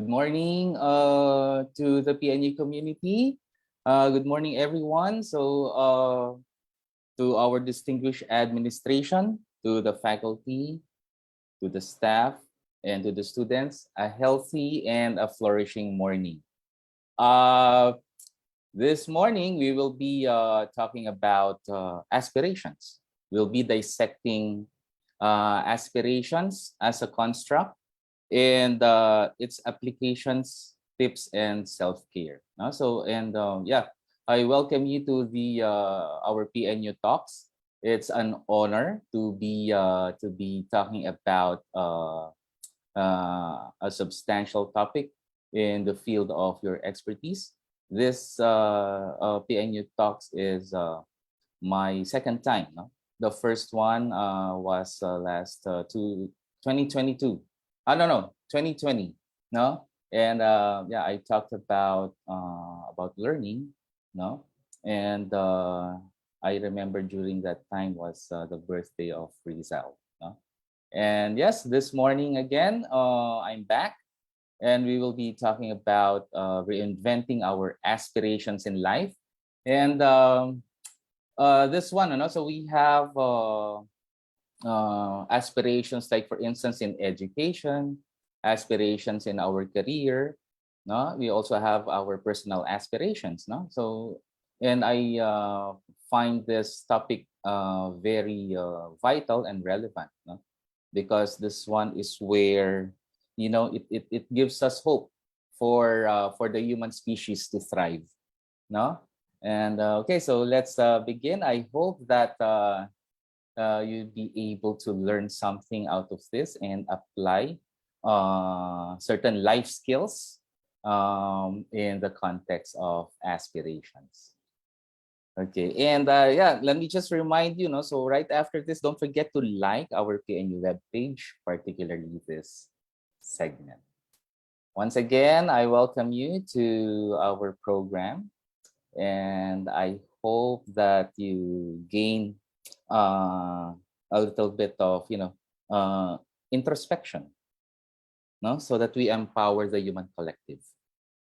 Good morning to the PNU community. Good morning, everyone. To our distinguished administration, to the faculty, to the staff, and to the students, a healthy and a flourishing morning. Uh, this morning, we will be talking about aspirations. We'll be dissecting aspirations as a construct and its applications, tips, and self-care. Yeah, I welcome you to the our PNU talks. It's an honor to be talking about a substantial topic in the field of your expertise. This PNU talks is my second time. No? The first one was last 2022. I don't know, 2020. No, and yeah, I talked about learning. No, and I remember during that time was the birthday of Rizal. No? And yes, this morning again, I'm back, and we will be talking about reinventing our aspirations in life. And this one, so we have aspirations, like for instance in education, aspirations in our career. No, we also have our personal aspirations. No, so and I find this topic very vital and relevant. No? Because this one is where it gives us hope for the human species to thrive. No, and okay, so let's begin. I hope that you'll be able to learn something out of this and apply certain life skills in the context of aspirations. Okay, and yeah, let me just remind you, so right after this, don't forget to like our PNU webpage, particularly this segment. Once again, I welcome you to our program, and I hope that you gain a little bit of introspection, no, so that we empower the human collective.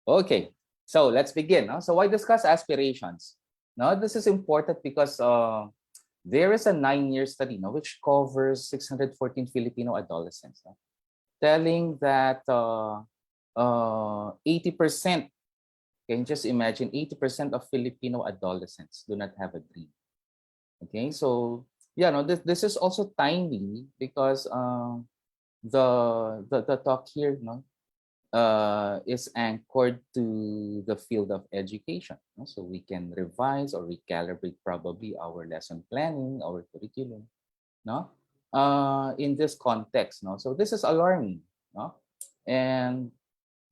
Okay, so let's begin. No? So why discuss aspirations? Now this is important because there is a 9-year study, which covers 614 Filipino adolescents, telling that 80%, can you just imagine, 80% of Filipino adolescents do not have a dream. Okay, so yeah, this is also timely because the talk here, is anchored to the field of education. So we can revise or recalibrate probably our lesson planning, our curriculum, in this context. So this is alarming, and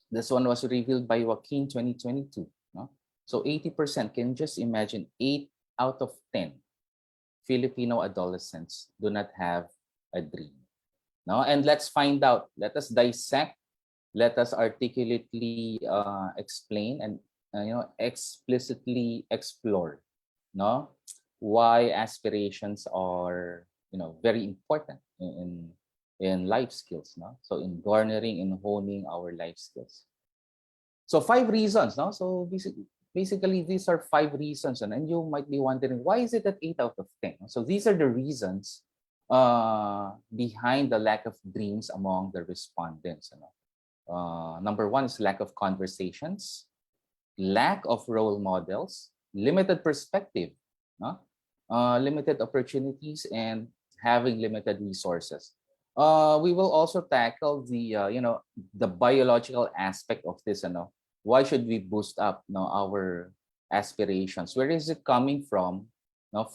this one was revealed by Joaquin 2022. So 80%, can you just imagine, 8 out of 10 Filipino adolescents do not have a dream. And let's find out. Let us dissect. Let us articulately explain and explicitly explore, why aspirations are very important in life skills. So in garnering and honing our life skills. So 5 reasons. So basically these are 5 reasons, and you might be wondering, why is it that 8 out of 10? So these are the reasons behind the lack of dreams among the respondents. Number 1 is lack of conversations, lack of role models, limited perspective, limited opportunities, and having limited resources. We will also tackle the biological aspect of this. Why should we boost up our aspirations? Where is it coming from?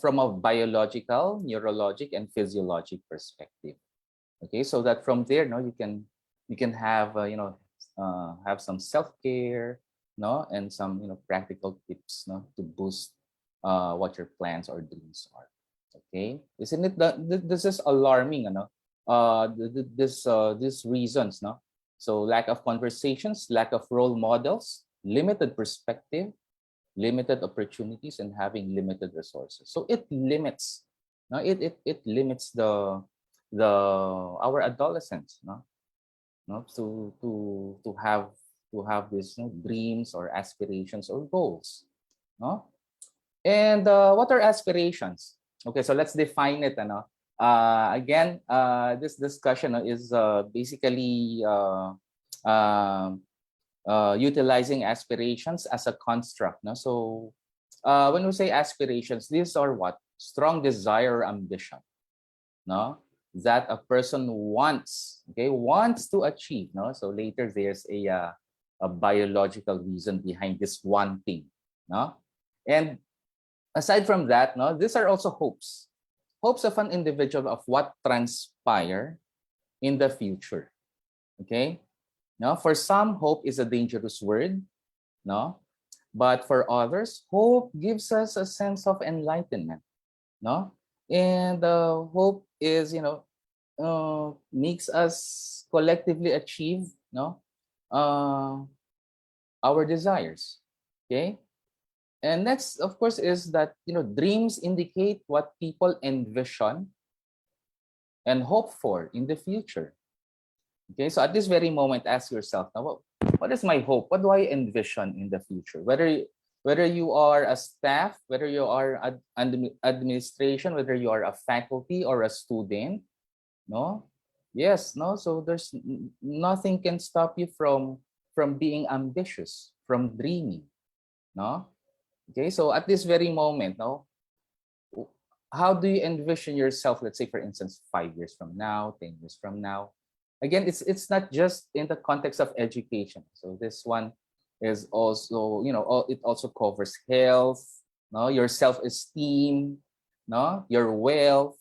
From a biological, neurologic, and physiologic perspective. Okay, so that from there, you can have have some self-care, and some practical tips, to boost what your plans or dreams are. Okay, isn't it that this is alarming? These reasons, so lack of conversations, lack of role models, limited perspective, limited opportunities, and having limited resources. So it limits, it limits the our adolescents, no? To have these, dreams or aspirations or goals, no? And what are aspirations? Okay, so let's define it. Ano? Again, this discussion is basically um utilizing aspirations as a construct. No? So when we say aspirations, these are what? Strong desire or ambition, no? That a person wants, okay, wants to achieve. No? So later there's a biological reason behind this one thing. No? And aside from that, no, these are also hopes. Hopes of an individual of what transpire in the future. Okay? No, for some, hope is a dangerous word, no? But for others, hope gives us a sense of enlightenment, no? And hope is, makes us collectively achieve, no, uh, our desires. Okay. And next, of course, is that dreams indicate what people envision and hope for in the future. Okay, so at this very moment, ask yourself now, what is my hope? What do I envision in the future? Whether you are a staff, whether you are administration, whether you are a faculty or a student, no, yes, no. So there's nothing can stop you from being ambitious, from dreaming, no. Okay, so at this very moment, no, how do you envision yourself, let's say for instance 5 years from now, 10 years from now? Again, it's not just in the context of education. So this one is also, it also covers health, no, your self-esteem, no, your wealth,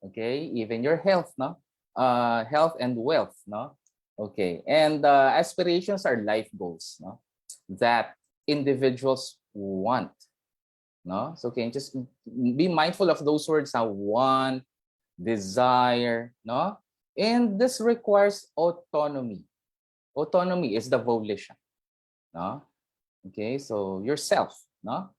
okay, even your health, no, health and wealth, no. Okay, and aspirations are life goals, no, that individuals want, no. So can you just be mindful of those words now: want, desire, no. And this requires autonomy. Autonomy is the volition, no. Okay, so yourself, no.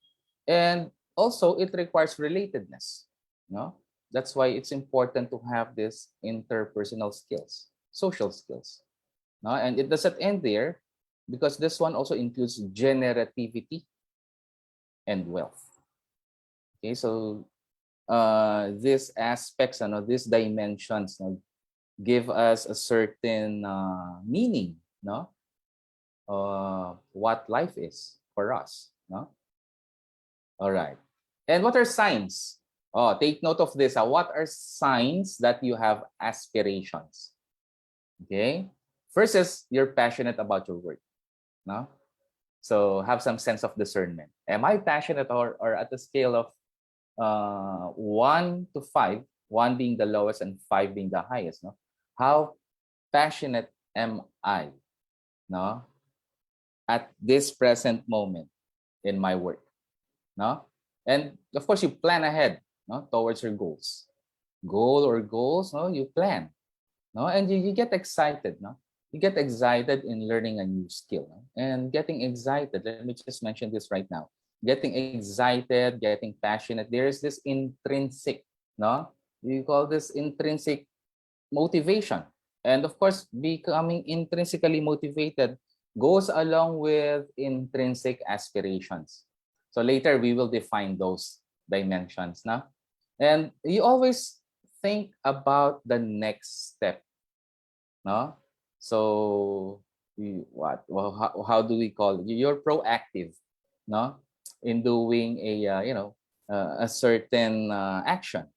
And also it requires relatedness, no. That's why it's important to have this interpersonal skills, social skills, no. And it doesn't end there, because this one also includes generativity and wealth. Okay, so these aspects, these dimensions, give us a certain meaning, no, what life is for us, no. All right. And what are signs? Oh, take note of this. What are signs that you have aspirations? Okay. First is you're passionate about your work, no. So have some sense of discernment. Am I passionate, or at the scale of 1 to 5, 1 being the lowest and 5 being the highest, no? How passionate am I, no, at this present moment in my work, no? And of course, you plan ahead, no, towards your goals, no, you plan, no, and you get excited, no, you get excited in learning a new skill, no? And getting excited, let me just mention this right now, getting excited, getting passionate, there is this intrinsic, no, you call this intrinsic motivation. And of course, becoming intrinsically motivated goes along with intrinsic aspirations. So later we will define those dimensions now. And you always think about the next step, no? So how do we call it? You're proactive, no, in doing a certain action,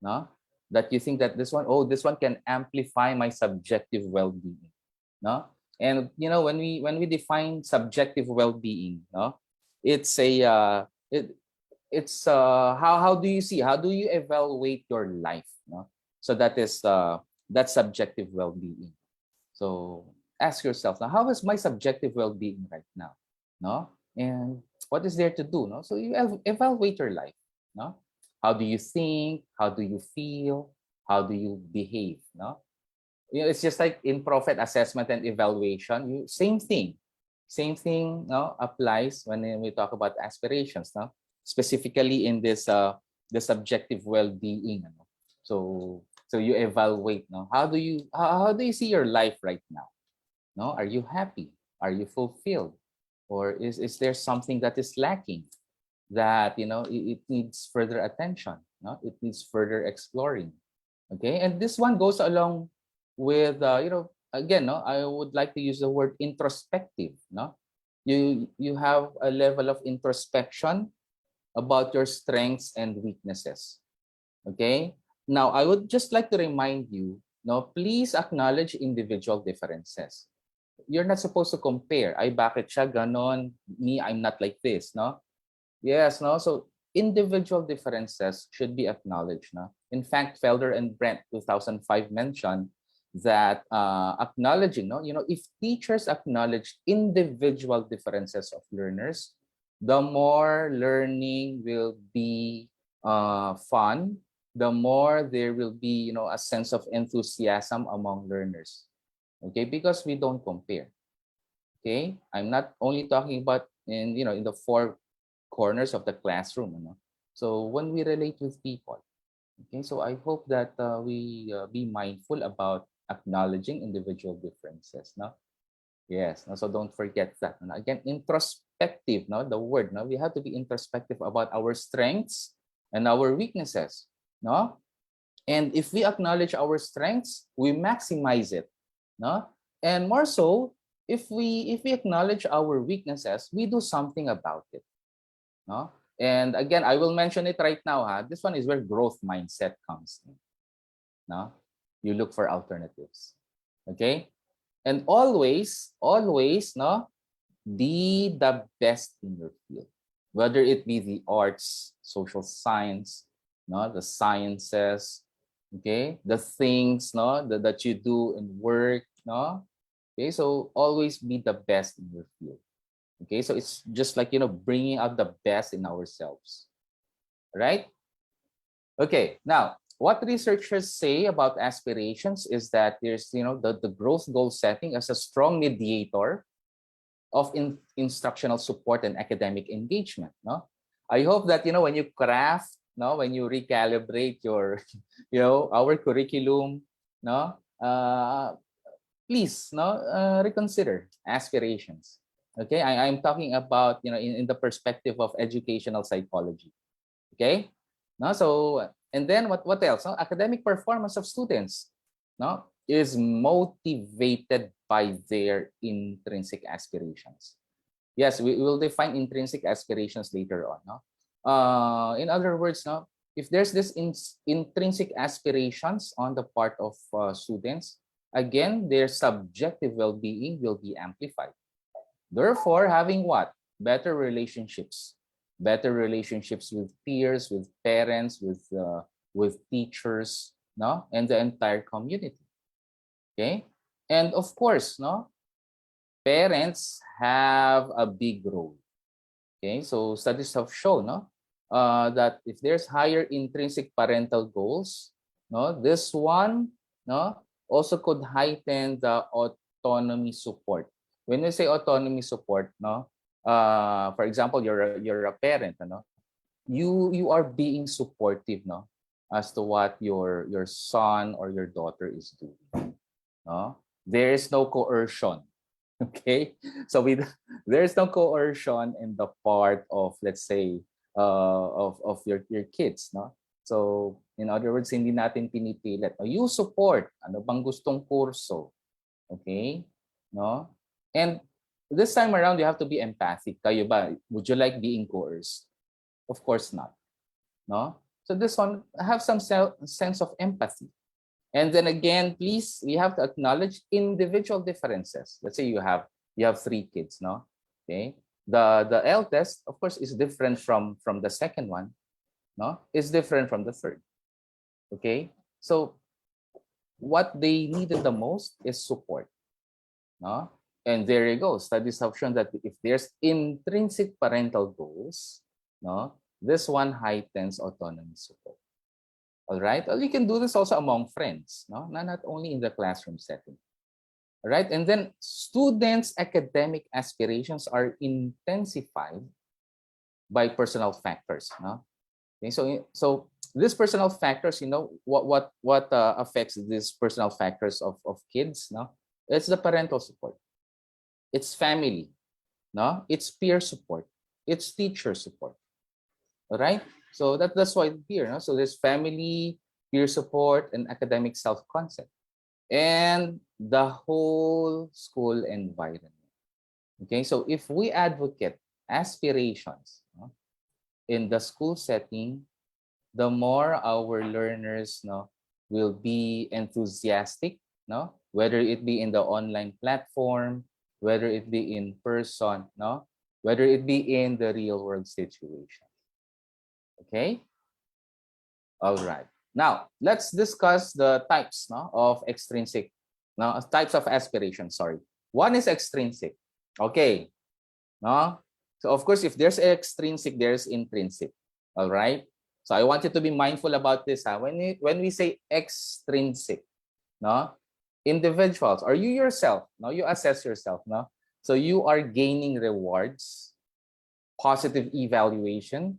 no, that you think that this one can amplify my subjective well-being, no. And when we define subjective well-being, no, it's a how do you see, how do you evaluate your life, no? So that is that subjective well-being. So ask yourself now, how is my subjective well-being right now, no? And what is there to do, no? So you evaluate your life, no? How do you think? How do you feel? How do you behave, no? It's just like in profit assessment and evaluation, same thing, no, applies when we talk about aspirations, no? Specifically in this the subjective well-being, no? So So you evaluate, no? How do you see your life right now? No? Are you happy? Are you fulfilled? Or is there something that is lacking that, it needs further attention, no? It needs further exploring. Okay? And this one goes along with, again, no, I would like to use the word introspective, no? You have a level of introspection about your strengths and weaknesses. Okay? Now, I would just like to remind you, no, please acknowledge individual differences. You're not supposed to compare. Ay, bakit siya ganon? Me, I'm not like this, no? Yes, no? So, individual differences should be acknowledged, no? In fact, Felder and Brent, 2005, mentioned that acknowledging, no? If teachers acknowledge individual differences of learners, the more learning will be fun, the more there will be, a sense of enthusiasm among learners. Okay, because we don't compare. Okay, I'm not only talking about in the four corners of the classroom. So when we relate with people, okay, so I hope that we be mindful about acknowledging individual differences. No, yes. No? So don't forget that. No? Again, introspective. No, the word. No, we have to be introspective about our strengths and our weaknesses. No, and if we acknowledge our strengths, we maximize it. No, and more so, if we acknowledge our weaknesses, we do something about it. No, and again, I will mention it right now. This one is where growth mindset comes in. No, you look for alternatives. Okay, and always, no, be the best in your field, whether it be the arts, social science, no, the sciences, okay, the things, no, that you do in work, no. Okay, so always be the best in your field. Okay, so it's just like, bringing out the best in ourselves, right? Okay, now what researchers say about aspirations is that there's, the growth goal setting as a strong mediator of instructional support and academic engagement. No, I hope that when you craft, no, when you recalibrate your, our curriculum, no, please, no, reconsider aspirations. Okay, I'm talking about in the perspective of educational psychology. Okay, no, so and then what else? No? Academic performance of students, no, is motivated by their intrinsic aspirations. Yes, we will define intrinsic aspirations later on. No, in other words, no, if there's this intrinsic aspirations on the part of students, again, their subjective well-being will be amplified. Therefore, having what? Better relationships with peers, with parents, with teachers, no, and the entire community. Okay, and of course, no, parents have a big role. Okay, so studies have shown, no, that if there's higher intrinsic parental goals, no, this one, no, also could heighten the autonomy support. When we say autonomy support, no, for example, you're a parent, no, you are being supportive, no, as to what your son or your daughter is doing. No, there is no coercion. Okay, so there's no coercion in the part of, let's say, of your kids, no. So in other words, hindi natin pinipilit, you support ano bang gustong kurso. Okay, no, and this time around you have to be empathic. Kayo ba, would you like being coerced? Of course not, no. So this one, have some sense of empathy. And then again, please, we have to acknowledge individual differences. Let's say you have 3 kids, no? Okay. The eldest, of course, is different from the second one, no? Is different from the third. Okay. So what they needed the most is support, no? And there you go. Studies have shown that if there's intrinsic parental goals, no, this one heightens autonomy support. All right. Well, you can do this also among friends, no? Not only in the classroom setting. All right. And then students' academic aspirations are intensified by personal factors, no? Okay, so these personal factors, what affects these personal factors of kids, no? It's the parental support, it's family, no? It's peer support, it's teacher support. All right? So that's why here, no? So there's family, peer support, and academic self-concept, and the whole school environment. Okay, so if we advocate aspirations, no, in the school setting, the more our learners, no, will be enthusiastic, no, whether it be in the online platform, whether it be in person, no, whether it be in the real world situation. Okay. All right. Now let's discuss the types, no, of extrinsic, no, types of aspiration. Sorry. One is extrinsic. Okay. No. So of course, if there's extrinsic, there's intrinsic. All right. So I want you to be mindful about this. When we say extrinsic, no, individuals or you yourself, no, you assess yourself, no. So you are gaining rewards, positive evaluation,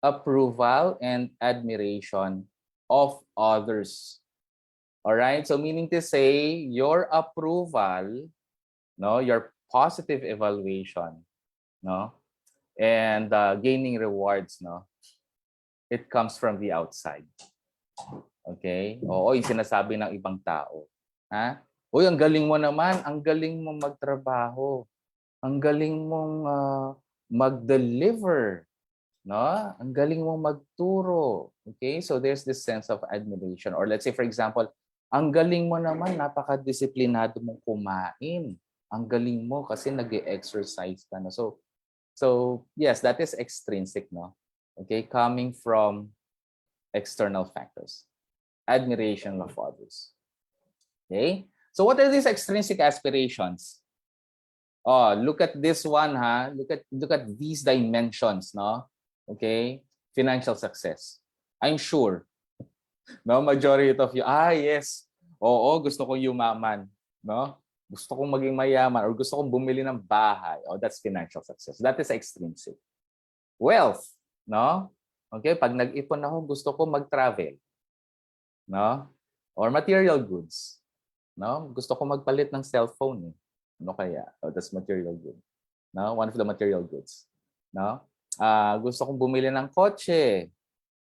approval, and admiration of others. All right. So meaning to say, your approval, no, your positive evaluation, no, and gaining rewards, no, it comes from the outside. Okay? Oo, yung sinasabi ng ibang tao. Ha? Uy, ang galing mo naman, ang galing mo magtrabaho, ang galing mong mag-deliver, no? Ang galing mong magturo. Okay? So there's this sense of admiration. Or let's say for example, ang galing mo naman, napaka-disiplinado mong kumain. Ang galing mo kasi nag-exercise ka na. So yes, that is extrinsic, no? Okay, coming from external factors, admiration of others. Okay, so what are these extrinsic aspirations? Oh, look at this one, ha. Look at these dimensions, no? Okay, financial success. I'm sure, no, majority of you, yes, oo, gusto ko yumaman, no? Gusto kong maging mayaman or gusto kong bumili ng bahay. Oh, that's financial success. That is extrinsic. Wealth, no? Okay, pag nag-ipon ako, gusto ko mag-travel, no? Or material goods, no? Gusto ko magpalit ng cellphone, eh. Ano kaya? Oh, that's material good. No? One of the material goods, no? Gusto kong bumili ng kotse,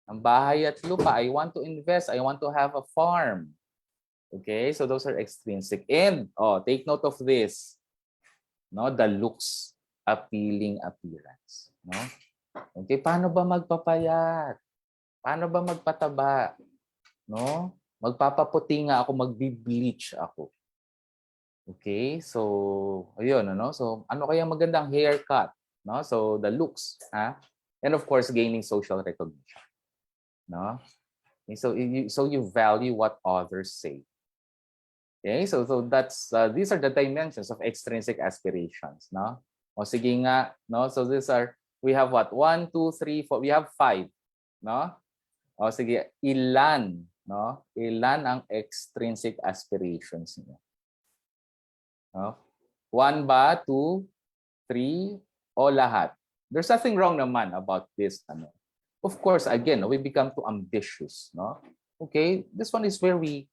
ng bahay at lupa. I want to invest. I want to have a farm. Okay, so those are extrinsic. And take note of this, no? The looks, appealing appearance, no? Okay, paano ba magpapayat? Paano ba magpataba? No? Magpapaputi nga ako, magbi-bleach ako. Okay, so ayun, ano? So ano kaya magandang haircut, no? So the looks, ha? And of course, gaining social recognition, no? Okay, so you value what others say. Okay, so that's these are the dimensions of extrinsic aspirations, no? O sige nga, no? So we have what? 1, 2, 3, 4. We have 5, no? O sige, ilan, no? Ilan ang extrinsic aspirations niyo? No? 1 ba, 2, 3, o lahat? There's nothing wrong naman about this, ano? Of course, again, we become too ambitious, no? Okay, this one is where we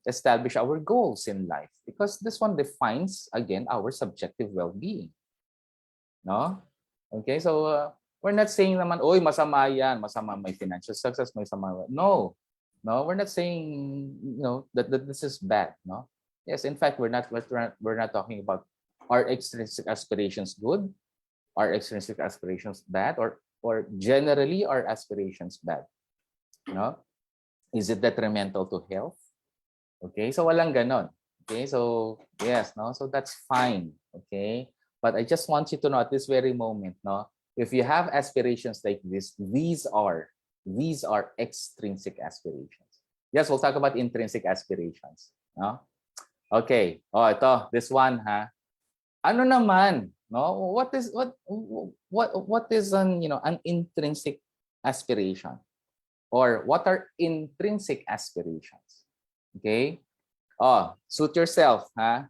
establish our goals in life because this one defines again our subjective well-being, no? Okay, so we're not saying naman, oy, masama yan, masama may financial success, may sama. No, we're not saying that this is bad, no. Yes, in fact, we're not talking about are extrinsic aspirations good, are extrinsic aspirations bad, or generally are aspirations bad. No? Is it detrimental to health? Okay, so walang ganon. Okay, so yes, no, so that's fine. Okay, but I just want you to know at this very moment, no, if you have aspirations like this, these are extrinsic aspirations. Yes, we'll talk about intrinsic aspirations. No? Okay. Ito, this one, ha. Ano naman, no? What is an intrinsic aspiration? Or what are intrinsic aspirations? Okay? Suit yourself, ha?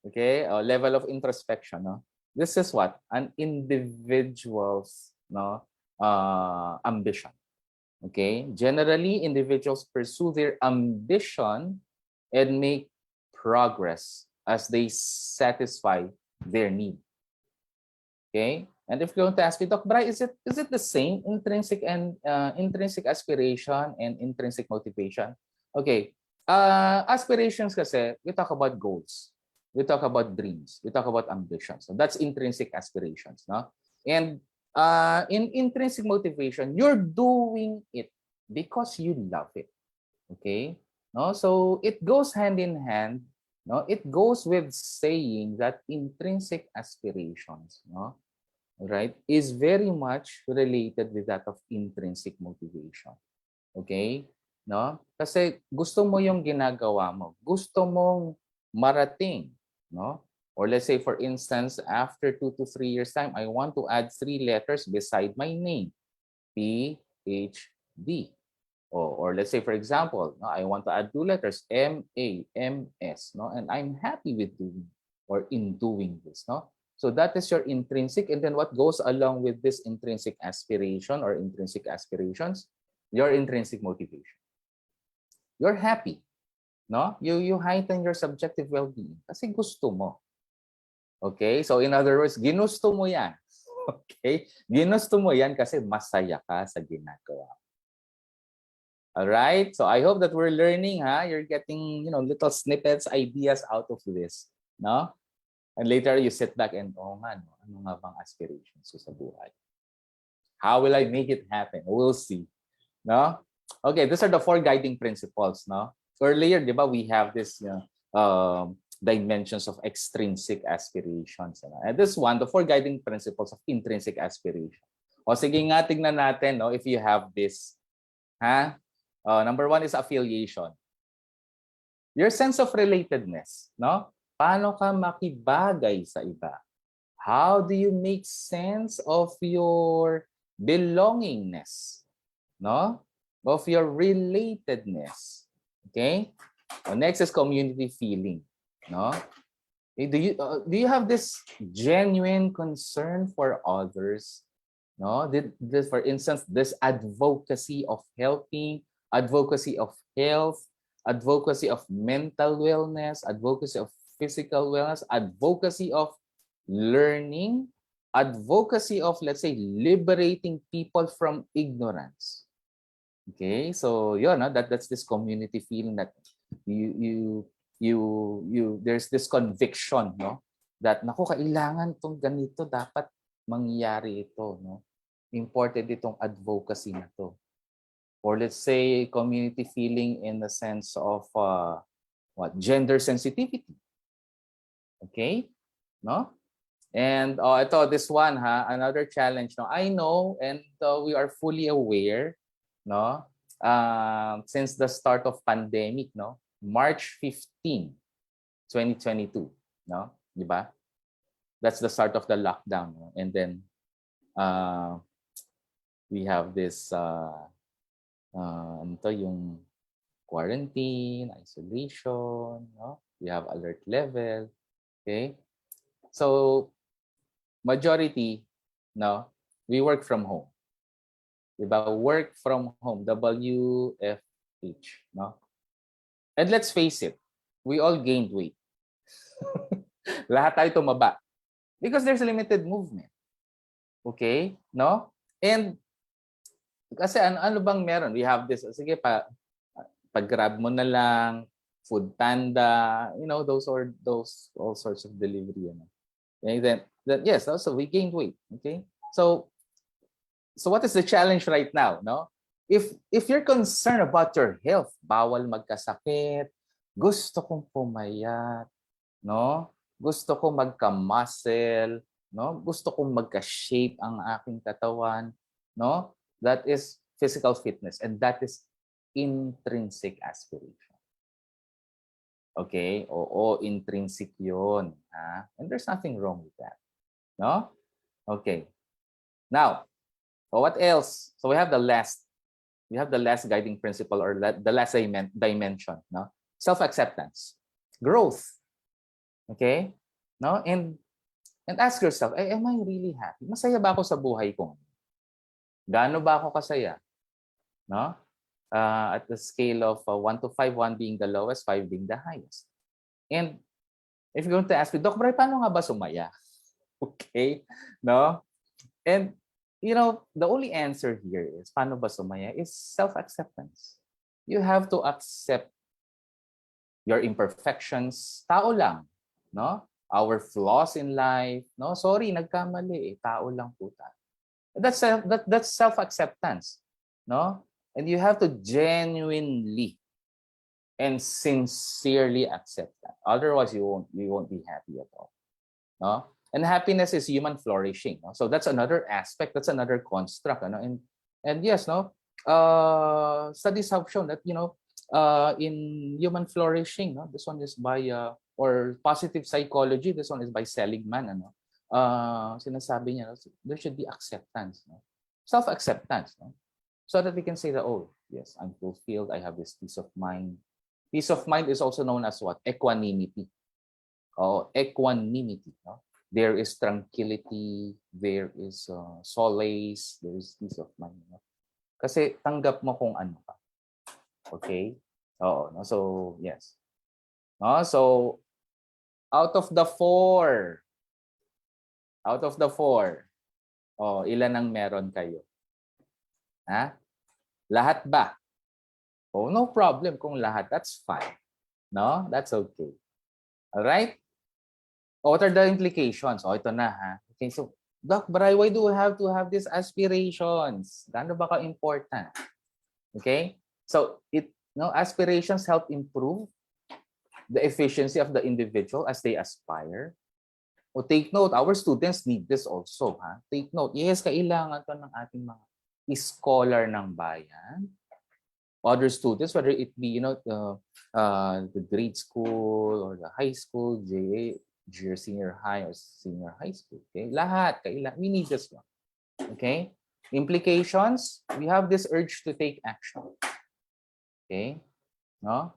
Okay? Level of introspection, no? This is what? An individual's ambition. Okay? Generally, individuals pursue their ambition and make progress as they satisfy their need. Okay? And if you're going to ask me, Doc Bri, is it the same intrinsic and intrinsic aspiration and intrinsic motivation? Okay. Aspirations kasi, we talk about goals. We talk about dreams. We talk about ambitions. So that's intrinsic aspirations, no? And in intrinsic motivation, you're doing it because you love it. Okay? No? So it goes hand in hand, no? It goes with saying that intrinsic aspirations, no? Right, is very much related with that of intrinsic motivation. Okay? No? Kasi gusto mo yung ginagawa mo. Gusto mong marating, no? Or let's say for instance, after 2 to 3 years time, I want to add 3 letters beside my name. PhD. Or let's say for example, no, I want to add 2 letters, MAMS, no? And I'm happy with doing or in doing this, no? So that is your intrinsic, and then what goes along with this intrinsic aspiration or intrinsic aspirations? Your intrinsic motivation. You're happy, no? You heighten your subjective well-being kasi gusto mo. Okay? So in other words, ginusto mo yan. Okay? Ginusto mo yan kasi masaya ka sa ginagawa. All right? So I hope that we're learning, ha? You're getting, little snippets, ideas out of this, no? And later you sit back and, oh man, ano nga bang aspirations ko sa buhay? How will I make it happen? We'll see. No? Okay, these are the 4 guiding principles. No? Earlier, di ba, we have this dimensions of extrinsic aspirations. And this one, the 4 guiding principles of intrinsic aspiration. O sige nga, tignan natin, no, if you have this. Ha? Number 1 is affiliation. Your sense of relatedness. No? Paano ka makibagay sa iba? How do you make sense of your belongingness? No? Of your relatedness. Okay? Next is community feeling. No? Do you have this genuine concern for others? No? For instance, this advocacy of helping, advocacy of health, advocacy of mental wellness, advocacy of physical wellness, advocacy of learning, advocacy of, let's say, liberating people from ignorance. Okay, so that's this community feeling that you there's this conviction, no, that naku, kailangan tong ganito, dapat mangyari ito, no, important itong advocacy na to. Or let's say community feeling in the sense of gender sensitivity. Okay? No? And this one, another challenge. No, I know, and we are fully aware, no, since the start of pandemic, no, March 15, 2022, no, di ba? That's the start of the lockdown, no? And then we have this yung quarantine, isolation, no? We have alert level. Okay? So, majority, no, we work from home. Diba? Work from home, WFH, no? And let's face it, we all gained weight. Lahat tayo tumaba. Because there's limited movement. Okay? No? And, kasi ano bang meron? We have this, sige, pag-grab mo na lang, food panda, those all sorts of delivery. And then yes, also we gained weight. Okay, so what is the challenge right now? No, if you're concerned about your health, bawal magkasakit, gusto kong pumayat, no, gusto ko magka-muscle, no, gusto kong magka-shape ang aking katawan, no, that is physical fitness, and that is intrinsic aspiration. Okay? Oo, intrinsic yun. And there's nothing wrong with that. No? Okay. Now, what else? So we have the last guiding principle, or the last dimension. No? Self-acceptance. Growth. Okay? No? And ask yourself, am I really happy? Masaya ba ako sa buhay ko? Gaano ba ako kasaya? no? At the scale of 1 to 5, 1 being the lowest, 5 being the highest. And if you're going to ask me, Doc, Bray, paano nga ba sumaya? Okay, no? And, the only answer here is, paano ba sumaya, is self-acceptance. You have to accept your imperfections. Tao lang, no? Our flaws in life, no? Sorry, nagkamali, tao lang po tayo. That's self-acceptance, no? And you have to genuinely and sincerely accept that. Otherwise, you won't be happy at all, no? And happiness is human flourishing, no? So that's another aspect. That's another construct, no? And yes, no. Studies have shown that in human flourishing, no, this one is by or positive psychology. This one is by Seligman, ano. Sinasabi niya, there should be acceptance, no? Self-acceptance, no? So that we can say that, oh, yes, I'm fulfilled. I have this peace of mind. Peace of mind is also known as what? Equanimity. Oh, equanimity, no? There is tranquility, there is solace, there is peace of mind, no? Kasi tanggap mo kung ano ka. Okay? Oo, no? So, yes. No? So, out of the four, ilan ang meron kayo? Ha? Lahat ba? Oh, no problem kung lahat. That's fine. No? That's okay. All right? What are the implications? Oh, ito na, ha? Okay, so, Doc Bray, why do we have to have these aspirations? Gaano ba ka-important? Okay? So, aspirations help improve the efficiency of the individual as they aspire. O take note, our students need this also, ha? Take note, yes, kailangan to ng ating mga scholar ng bayan. Other students, whether it be, the grade school or the high school, junior, senior high, or senior high school. Okay? Lahat, we need this one. Okay? Implications, we have this urge to take action. Okay? No?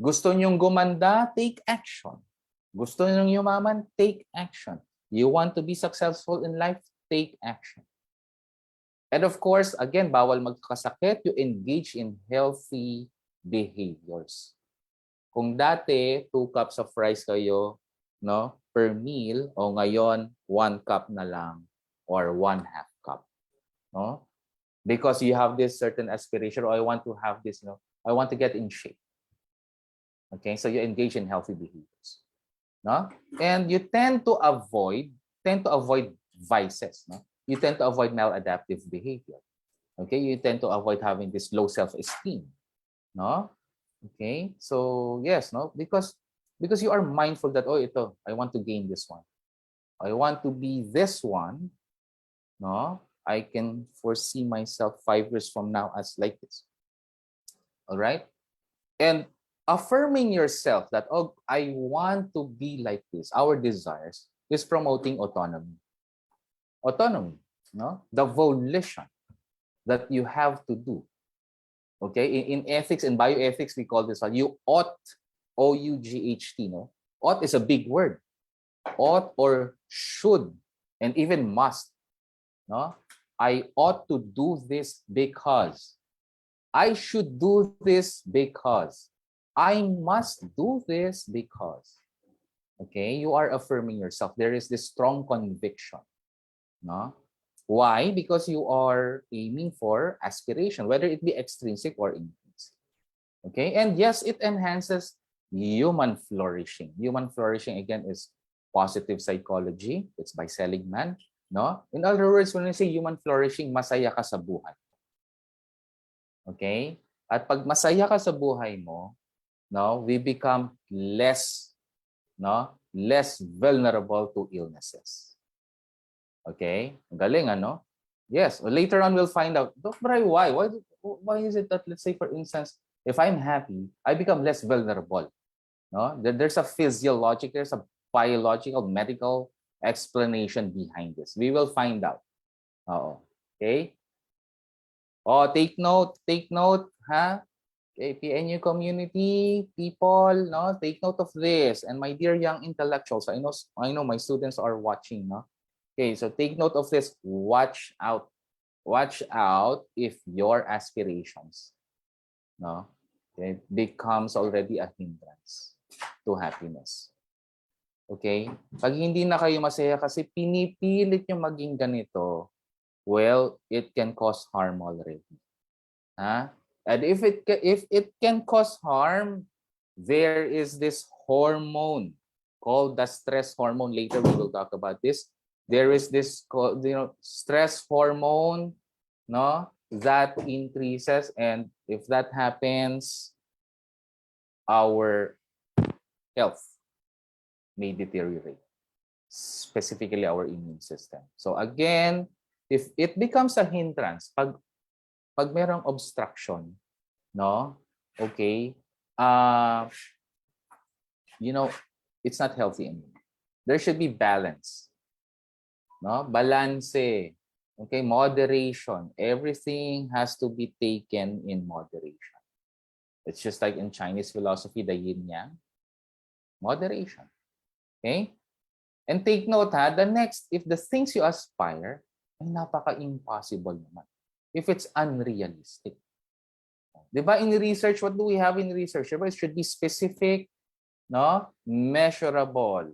Gusto nyong gumanda, take action. Gusto nyong yumaman, take action. You want to be successful in life, take action. And of course, again, bawal magkasakit, you engage in healthy behaviors. Kung dati, 2 cups of rice kayo, no, per meal, o ngayon, 1 cup na lang or 1/2 cup. No? Because you have this certain aspiration, or I want to have this, I want to get in shape. Okay, so you engage in healthy behaviors. No? And you tend to avoid vices. No? You tend to avoid maladaptive behavior. Okay, you tend to avoid having this low self-esteem. No? Okay, so yes, no, because you are mindful that, oh, ito, I want to gain this one. I want to be this one. No, I can foresee myself 5 years from now as like this. All right, and affirming yourself that, oh, I want to be like this. Our desires is promoting autonomy. Autonomy, no, the volition that you have to do. Okay, in ethics and bioethics, we call this one, you ought, O-U-G-H-T, no? Ought is a big word. Ought or should, and even must, no? I ought to do this because. I should do this because. I must do this because. Okay, you are affirming yourself. There is this strong conviction, no? Why? Because you are aiming for aspiration, whether it be extrinsic or intrinsic. Okay, and yes, it enhances human flourishing. Human flourishing, again, is positive psychology. It's by Seligman. No? In other words, when we say human flourishing, masaya ka sa buhay. Okay? At pag masaya ka sa buhay mo, no, we become less vulnerable to illnesses. Okay? Galing, ano? Yes. Later on, we'll find out, Doc Bray, why? Why is it that, let's say, for instance, if I'm happy, I become less vulnerable? No? There's a physiological, there's a biological, medical explanation behind this. We will find out. Okay? Oh, take note, ha? Okay, PNU community, people, no? Take note of this. And my dear young intellectuals, I know my students are watching, no? Okay, so take note of this. Watch out watch out if your aspirations, no, okay, becomes already a hindrance to happiness. Okay? Pag hindi na kayo masaya kasi pinipilit nyo maging ganito, well, it can cause harm already. Huh? And if it can cause harm, there is this hormone called the stress hormone. Later we will talk about this. There is this stress hormone, no, that increases, and if that happens, our health may deteriorate, specifically our immune system. So again, if it becomes a hindrance, pag merong obstruction, no? Okay? It's not healthy anymore. There should be balance. No? Balance. Okay? Moderation. Everything has to be taken in moderation. It's just like in Chinese philosophy, the yin-yang. Moderation. Okay? And take note, the next, if the things you aspire, ay napaka-impossible naman. If it's unrealistic. Diba in research, what do we have in research? Diba, it should be specific, no? Measurable,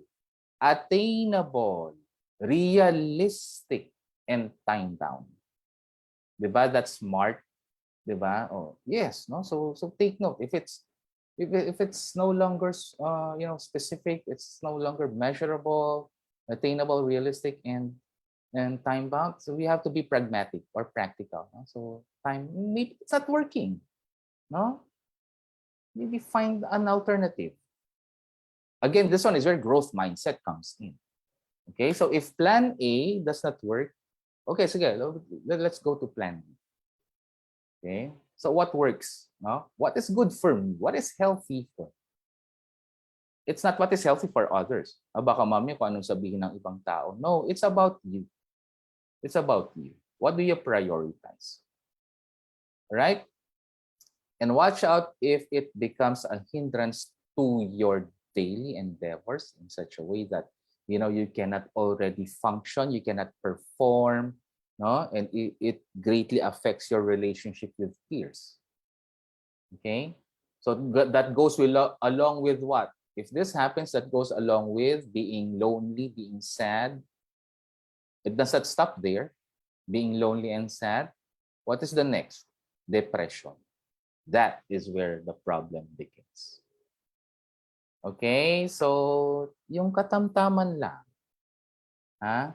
attainable, realistic, and time-bound. Diba? That's smart. Diba? Oh, yes, no? So take note. If it's no longer specific, it's no longer measurable, attainable, realistic, and time bound. So we have to be pragmatic or practical. No? So maybe it's not working. No? Maybe find an alternative. Again, this one is where growth mindset comes in. Okay, so if plan A does not work, okay, so let's go to plan B. Okay, so what works? No? What is good for me? What is healthy for me? It's not what is healthy for others. Baka mami kung anong sabihin ng ibang tao. No, it's about you. It's about you. What do you prioritize? Right? And watch out if it becomes a hindrance to your daily endeavors in such a way that you cannot already function, you cannot perform, no, and it greatly affects your relationship with peers. Okay, so that goes along with what? If this happens, that goes along with being lonely, being sad. It does not stop there. Being lonely and sad. What is the next? Depression. That is where the problem begins. Okay, so yung katamtaman lang. I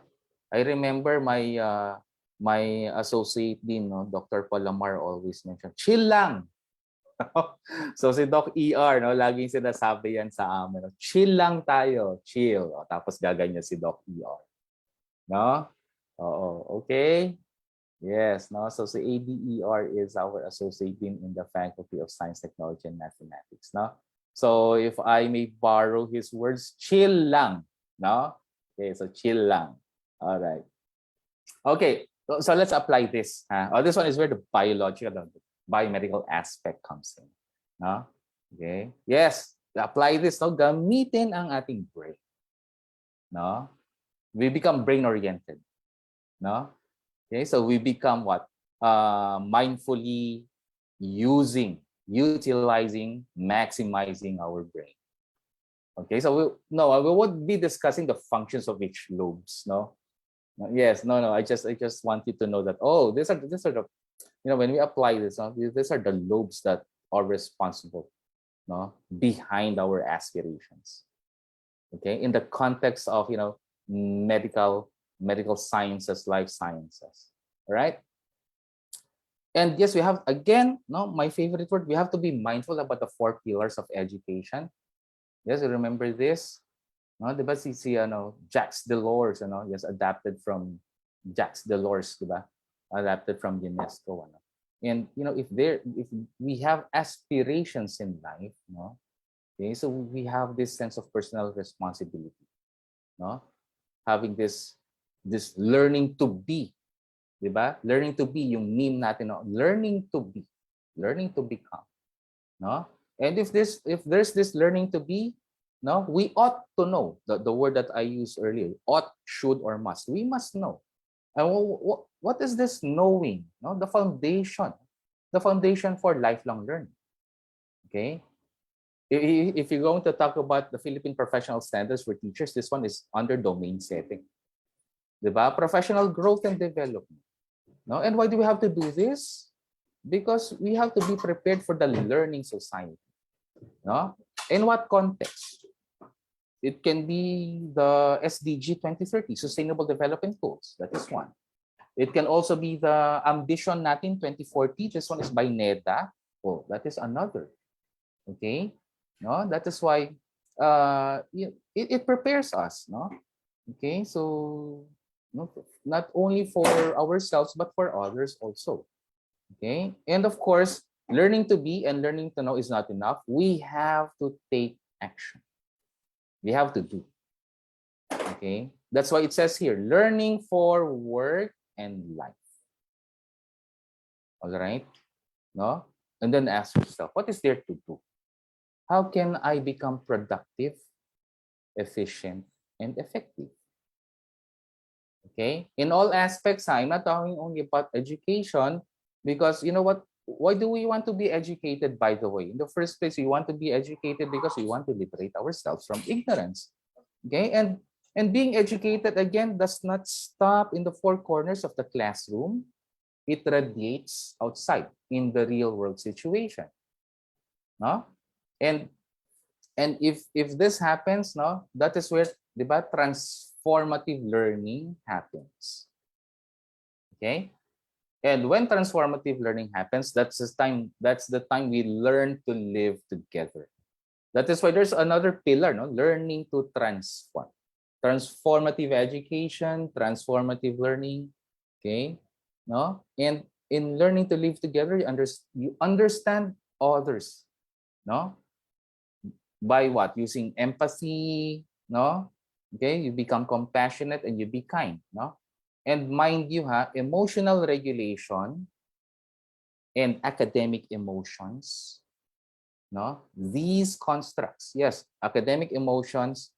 remember my associate din, no, Dr. Palamar always mentioned, chill lang. So si Doc ER, no, laging sinasabi yan sa amin, no, chill lang tayo, chill. O, tapos gaganyan si Doc ER. No? Oo, okay? Yes, no. So si ADER is our associate dean in the Faculty of Science, Technology, and Mathematics, no. So if I may borrow his words, chill lang, no. Okay, so chill lang. All right. Okay, so let's apply this. This one is where the biomedical aspect comes in, no. Okay. Yes, apply this. No, gamitin ang ating brain, no. We become brain-oriented, no. Okay, so we become what? Mindfully utilizing, maximizing our brain. Okay, so we won't be discussing the functions of each lobes, no? Yes, no. I just want you to know that, oh, these are the, when we apply this, these are the lobes that are responsible, no, behind our aspirations. Okay, in the context of medical sciences, life sciences. All right. And yes, we have, again, no, my favorite word, we have to be mindful about the 4 pillars of education. Yes, remember this? No, diba si Jacques Delors, yes, adapted from Jacques Delors, diba? Adapted from UNESCO, And if we have aspirations in life, no, okay, so we have this sense of personal responsibility, no, having this learning to be, diba? Learning to be, yung meme natin, no? Learning to be, learning to become, no? And if there's this learning to be, no, we ought to know the word that I used earlier, ought, should, or must. We must know, And what is this knowing? No, the foundation for lifelong learning. Okay, if you're going to talk about the Philippine professional standards for teachers, this one is under domain setting. Diba? Professional growth and development. No, and why do we have to do this? Because we have to be prepared for the learning society. No, in what context? It can be the SDG 2030, Sustainable Development Goals. That is one. It can also be the Ambition natin 2040. This one is by NEDA. Oh, that is another. Okay? No, that is why it prepares us, no? Okay? So not only for ourselves but for others also. Okay? And of course, learning to be and learning to know is not enough. We have to take action. We have to do. Okay? That's why it says here, learning for work and life. All right? No? And then ask yourself, what is there to do? How can I become productive, efficient, and effective? Okay? In all aspects, I'm not talking only about education because you know what? Why do we want to be educated, by the way? In the first place, we want to be educated because we want to liberate ourselves from ignorance. Okay? And being educated, again, does not stop in the four corners of the classroom. It radiates outside in the real world situation. No? And if this happens, no, that is where diba, transformative learning happens. Okay? And when transformative learning happens, that's the time we learn to live together. That is why there's another pillar, no, learning to transform. Transformative education, transformative learning. Okay? No? And in learning to live together, you understand others. No? By what? Using empathy, no? Okay, you become compassionate and you be kind, no? And mind you, emotional regulation and academic emotions, no? These constructs, yes, academic emotions,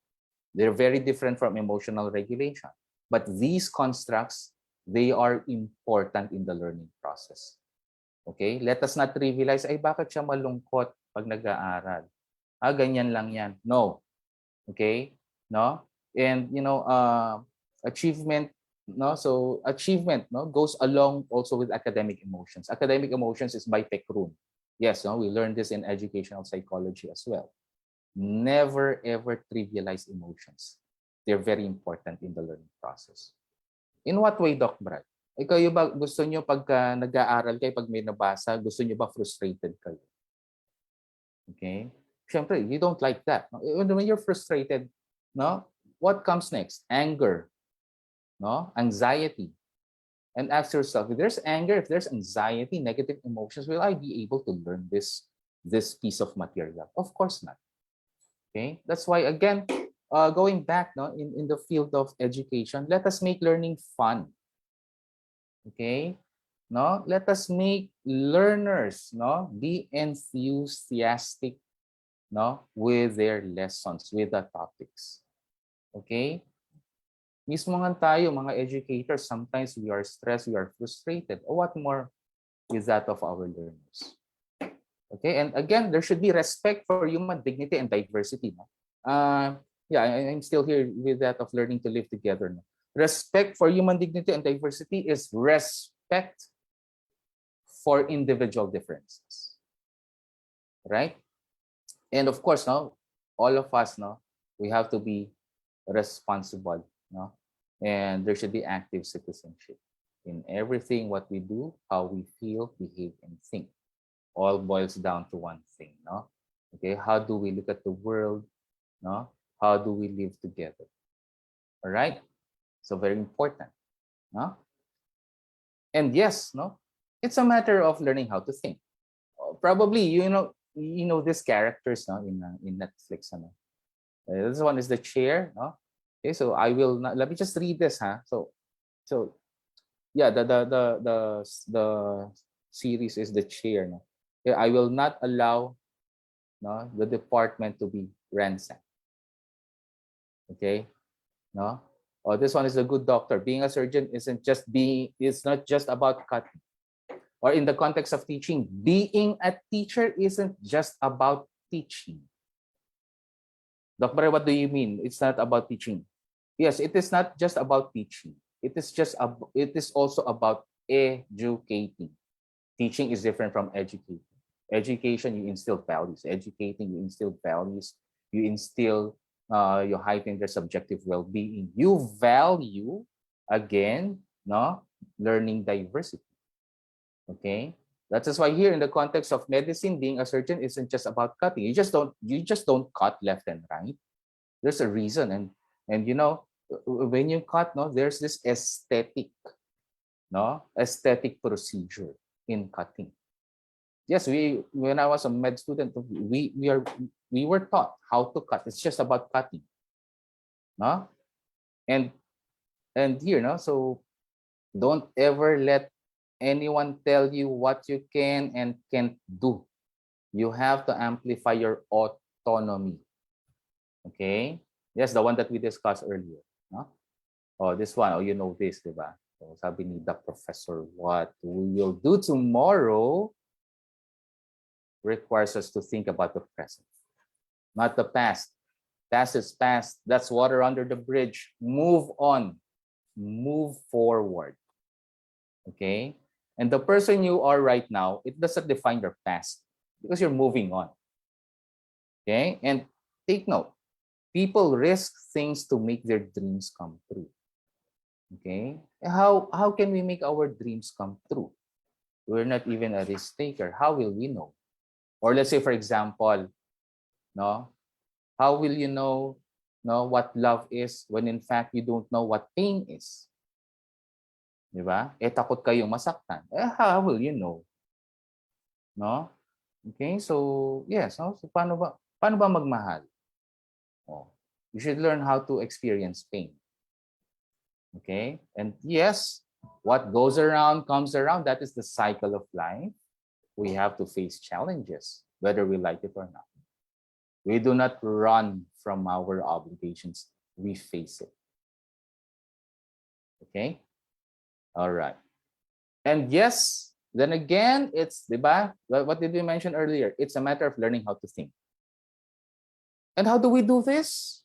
they're very different from emotional regulation. But these constructs, they are important in the learning process. Okay? Let us not trivialize, ay bakit siya malungkot pag nag-aaral? Ganyan lang yan. No. Okay? No? And, achievement, no? So, achievement, no, goes along also with academic emotions. Academic emotions is by Pekroon. Yes, no? We learned this in educational psychology as well. Never, ever trivialize emotions. They're very important in the learning process. In what way, Doc Brad? Kayo ba, gusto nyo pagka nag-aaral kayo, pag may nabasa, gusto nyo ba frustrated kayo? Okay? Siyempre, you don't like that. When you're frustrated, no? What comes next? Anger, no? Anxiety. And ask yourself, if there's anger, if there's anxiety, negative emotions, will I be able to learn this piece of material? Of course not. Okay? That's why, again, going back, no, in the field of education, let us make learning fun. Okay? No? Let us make learners, no, be enthusiastic, no, with their lessons, with the topics. Okay? Mismo nga tayo, mga educators, sometimes we are stressed, we are frustrated. Or what more is that of our learners? Okay? And again, there should be respect for human dignity and diversity. No? I'm still here with that of learning to live together. No? Respect for human dignity and diversity is respect for individual differences. Right? And of course, no, all of us, no, we have to be responsible, no, and there should be active citizenship in everything what we do, how we feel, behave, and think. All boils down to one thing, no. Okay, how do we look at the world, no? How do we live together? All right, so very important, no. And yes, no, it's a matter of learning how to think. Probably, you know these characters, no, in Netflix, no. This one is the chair, no. Okay, so I will not, let me just read this, So yeah, the series is the chair, no. Okay, I will not allow, no, the department to be ransacked. Okay, no. Oh, this one is a good doctor. Being a surgeon isn't just being, it's not just about cutting. Or in the context of teaching, being a teacher isn't just about teaching. Doc, what do you mean? It's not about teaching. Yes, it is not just about teaching. It is also about educating. Teaching is different from educating. Education, you instill values. Educating, you instill values. You instill, you heighten their subjective well-being. You value, again, no, learning diversity. Okay, that is why here in the context of medicine, being a surgeon isn't just about cutting. You just don't cut left and right. There's a reason, and you know, when you cut, no, there's this aesthetic procedure in cutting. Yes, when I was a med student, we were taught how to cut. It's just about cutting, no, and here, no, so don't ever let anyone tell you what you can and can't do. You have to amplify your autonomy. Okay? Yes, the one that we discussed earlier. No? Oh, this one. Oh, you know this, diba? So, sabi ni the professor, what we will do tomorrow requires us to think about the present, not the past. Past is past. That's water under the bridge. Move on. Move forward. Okay? And the person you are right now, it doesn't define your past because you're moving on. Okay? And take note, people risk things to make their dreams come true. Okay? How can we make our dreams come true? We're not even a risk taker. How will we know? Or let's say, for example, no, how will you know, no, what love is when in fact you don't know what pain is? Di ba? Takot kayong masaktan. How will you know? No? Okay? So, yes, no? So paano ba magmahal? Oh, you should learn how to experience pain. Okay? And yes, what goes around comes around. That is the cycle of life. We have to face challenges, whether we like it or not. We do not run from our obligations. We face it. Okay? All right. And yes, then again, it's, diba? What did we mention earlier? It's a matter of learning how to think. And how do we do this?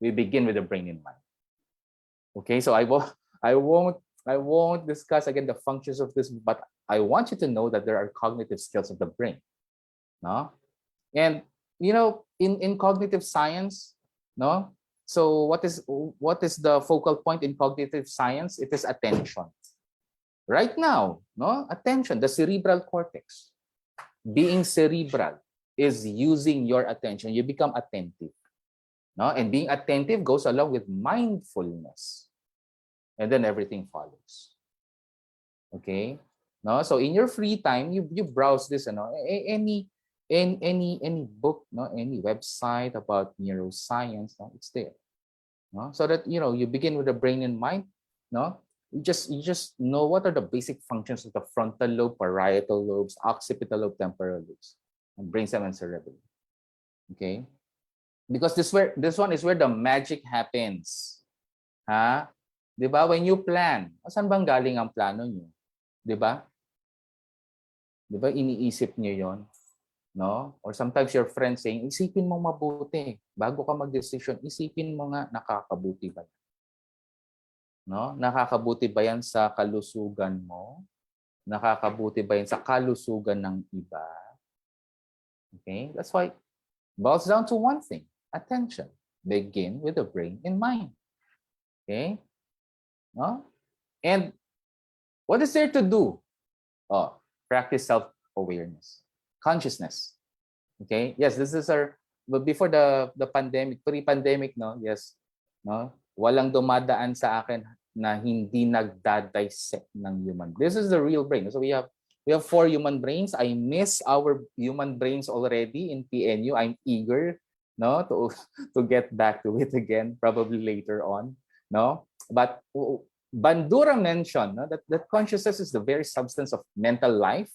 We begin with the brain in mind. Okay, so I won't discuss again the functions of this, but I want you to know that there are cognitive skills of the brain. No? And you know, in cognitive science, no? So what is the focal point in cognitive science? It is attention. Right now, no? Attention, the cerebral cortex. Being cerebral is using your attention. You become attentive. No? And being attentive goes along with mindfulness. And then everything follows. Okay? No? So in your free time, you browse this, any book, no, any website about neuroscience, no, it's there. No? So that you begin with the brain in mind, no? You just know what are the basic functions of the frontal lobe, parietal lobes, occipital lobe, temporal lobes, and brainstem and cerebellum. Okay? Because this one is where the magic happens. Ha? 'Di ba? When you plan, saan bang galing ang plano niyo? 'Di ba? 'Di ba iniisip niyo 'yon? No? Or sometimes your friends saying, isipin mo mabuti. Bago ka mag-decision, isipin mo nga nakakabuti ba? No? Nakakabuti ba yan sa kalusugan mo? Nakakabuti ba yan sa kalusugan ng iba? Okay? That's why it boils down to one thing, attention. Begin with the brain in mind. Okay? No? And what is there to do? Oh, practice self-awareness. Consciousness. Okay? Yes, this is but before the pandemic, pre-pandemic, no? Yes. No? Walang dumadaan sa akin na hindi nagda-dissect ng human. This is the real brain. So we have 4 human brains. I miss our human brains already in PNU. I'm eager, no, to get back to it again, probably later on, no? But Bandura mentioned, no, that consciousness is the very substance of mental life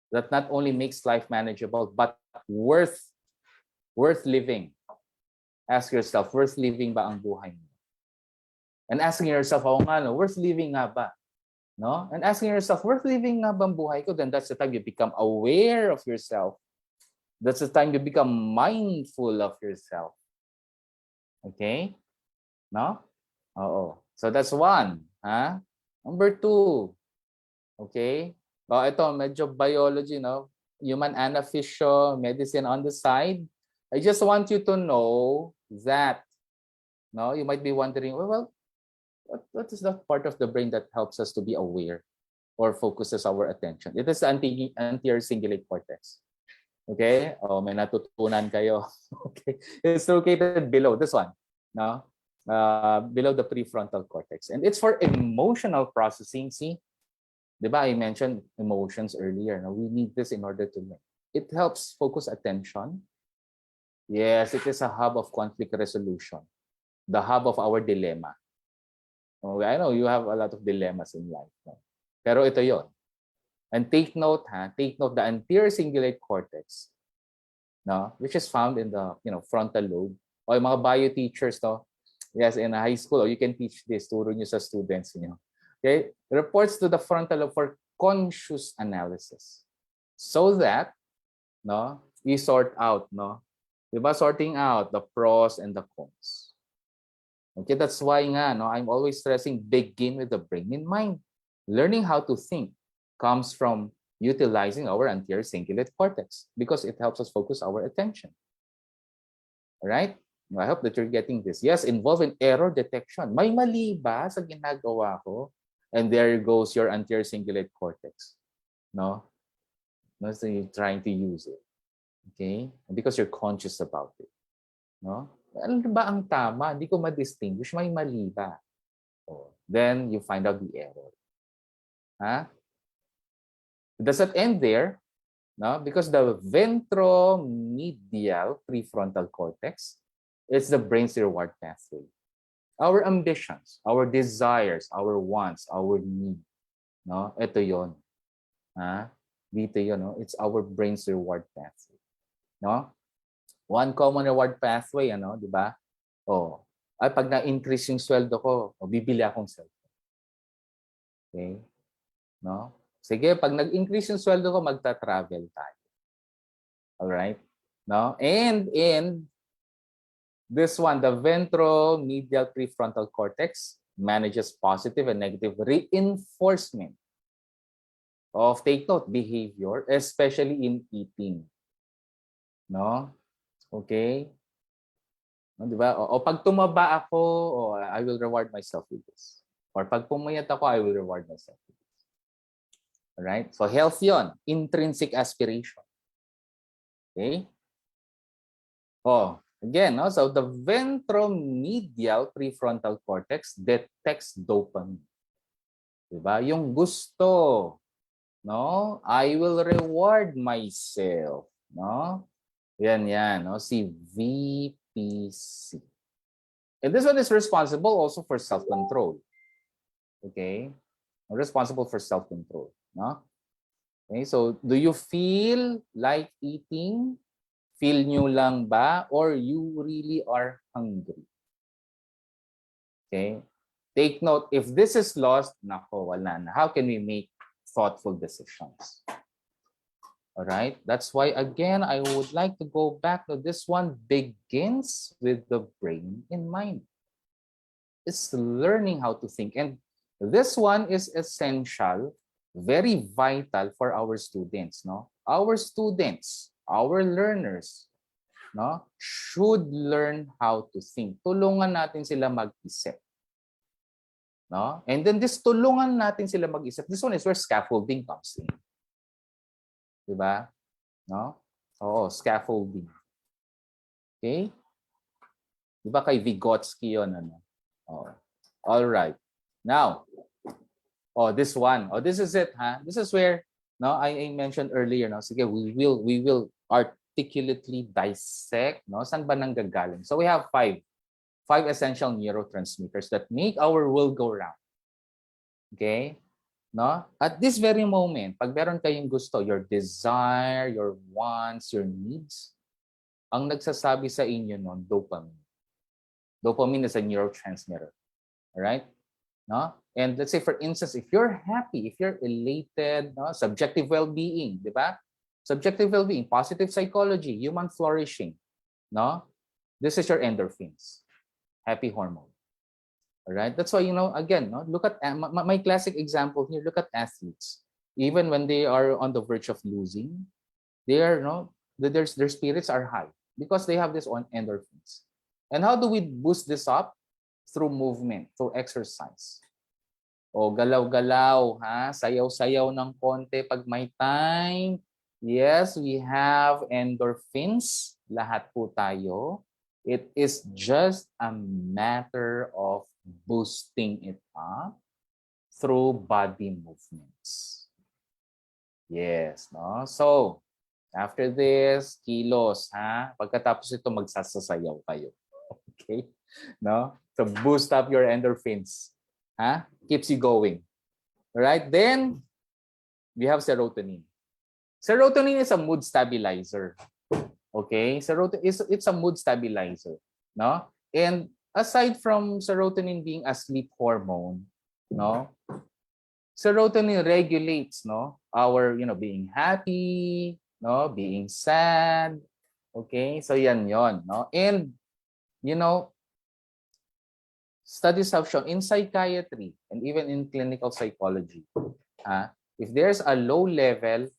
that not only makes life manageable but worth living. Ask yourself, worth living ba ang buhay mo? And asking yourself, oh nga, no, worth living nga ba? No? And asking yourself, worth living nga bang buhay ko? Then that's the time you become aware of yourself. That's the time you become mindful of yourself. Okay? No? Oo. So that's one. Ha? Number two. Okay? Oh, ito, medyo biology, no? Human anaphysio, medicine on the side. I just want you to know that, no, you might be wondering, well, what is that part of the brain that helps us to be aware or focuses our attention? It is the anterior cingulate cortex. Okay? Oh, may natutunan kayo. Okay. It's located below this one, no? Below the prefrontal cortex. And it's for emotional processing. See? Diba, I mentioned emotions earlier. Now, we need this in order to learn. It helps focus attention. Yes, it is a hub of conflict resolution. The hub of our dilemma. Okay, I know you have a lot of dilemmas in life. No? Pero ito yon. And take note, take note the anterior cingulate cortex, no, which is found in the frontal lobe. O yung mga bio teachers, no, yes, in high school, you can teach this, turo nyo sa students niyo. Okay, reports to the frontal lobe for conscious analysis, so that, no, we sort out, no, diba, sorting out the pros and the cons. Okay, that's why nga, no, I'm always stressing begin with the brain in mind. Learning how to think comes from utilizing our anterior cingulate cortex because it helps us focus our attention. All right? I hope that you're getting this. Yes, involved in error detection. May mali ba sa ginagawa ko? And there goes your anterior cingulate cortex. No? No, so you're trying to use it. Okay? Because you're conscious about it. No? Ano ba ang tama? Hindi ko ma-distinguish. May mali ba? Oh, then you find out the error. Huh? Does it end there? No? Because the ventromedial prefrontal cortex is the brain's reward pathway. Our ambitions, our desires, our wants, our need. No? Ito yon. Dito yun. No? It's our brain's reward pathway. No? One common reward pathway, di ba? Oh, ay pag na-increase yung sweldo ko, bibili akong cellphone. Okay? No? Sige, pag nag-increase yung sweldo ko, magta-travel tayo. All right? No? And this one, the ventromedial prefrontal cortex manages positive and negative reinforcement of, take note, behavior, especially in eating. No? Okay? No, di ba? O pag tumaba ako, I will reward myself with this. Or pag pumayat ako, I will reward myself with this. Alright? So health yun. Intrinsic aspiration. Okay? Again, no? So the ventromedial prefrontal cortex detects dopamine. Diba? Yung gusto. No? I will reward myself. No? Yan. No? Si VPC. And this one is responsible also for self-control. Okay? Responsible for self-control. No? Okay, so do you feel like eating? Feel nyo lang ba? Or you really are hungry? Okay? Take note, if this is lost, nako, wala na. How can we make thoughtful decisions? All right? That's why, again, I would like to go back to this one. Begins with the brain in mind. It's learning how to think. And this one is essential, very vital for our students. No? Our students, our learners, no, should learn how to think. Tulungan natin sila mag-isip. No? And then this tulungan natin sila mag-isip. This one is where scaffolding comes in. Diba? No? Oo, scaffolding. Okay? Diba kay Vygotsky yun? Ano? Oh. All right. Now, this one. This is it, huh? This is where, no, I mentioned earlier, no? Sige, we will articulately dissect, no? Saan ba nanggagaling? So we have five essential neurotransmitters that make our world go round. Okay? No? At this very moment, pag meron kayong gusto, your desire, your wants, your needs, ang nagsasabi sa inyo nun, dopamine. Dopamine is a neurotransmitter. All right? No? And let's say, for instance, if you're happy, if you're elated, no? Subjective well-being, di ba? Subjective well-being, positive psychology, human flourishing, no? This is your endorphins, happy hormone. All right? That's why, again, no? Look at my classic example here. Look at athletes. Even when they are on the verge of losing, they are, no, their spirits are high because they have this on endorphins. And how do we boost this up? Through movement, through exercise. O galaw-galaw, ha? Sayaw-sayaw ng konti pag may time. Yes, we have endorphins. Lahat po tayo. It is just a matter of boosting it up through body movements. Yes, no? So, after this, kilos, ha? Pagkatapos ito, magsasasayaw kayo. Okay? No? To boost up your endorphins. Ha? Keeps you going. All right? Then, we have serotonin. Serotonin is a mood stabilizer. Okay? Serotonin it's a mood stabilizer. No? And aside from serotonin being a sleep hormone, no? Serotonin regulates, no? Our, being happy, no? Being sad. Okay? So yan yon, no? And, studies have shown in psychiatry and even in clinical psychology, if there's a low level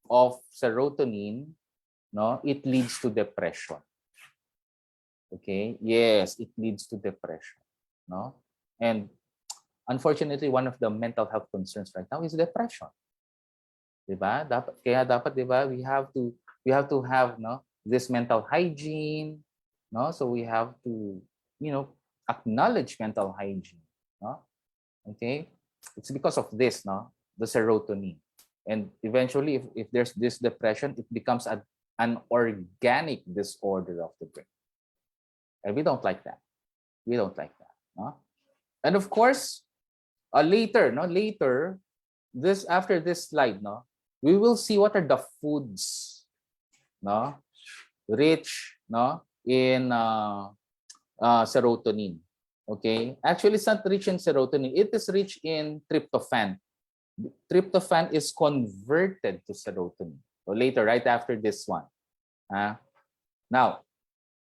of serotonin, no, it leads to depression. Okay? Yes, it leads to depression, no? And unfortunately, one of the mental health concerns right now is depression. Diba? Dapat, diba, we have to have, no, this mental hygiene, no? So we have to, acknowledge mental hygiene, no? Okay? It's because of this, no? The serotonin. And eventually, if there's this depression, it becomes an organic disorder of the brain. And we don't like that. We don't like that, no? And of course, later, after this slide, no, we will see what are the foods, no, rich, no, in serotonin. Okay, actually, it's not rich in serotonin. It is rich in tryptophan. Tryptophan is converted to serotonin. So later, right after this one. Now,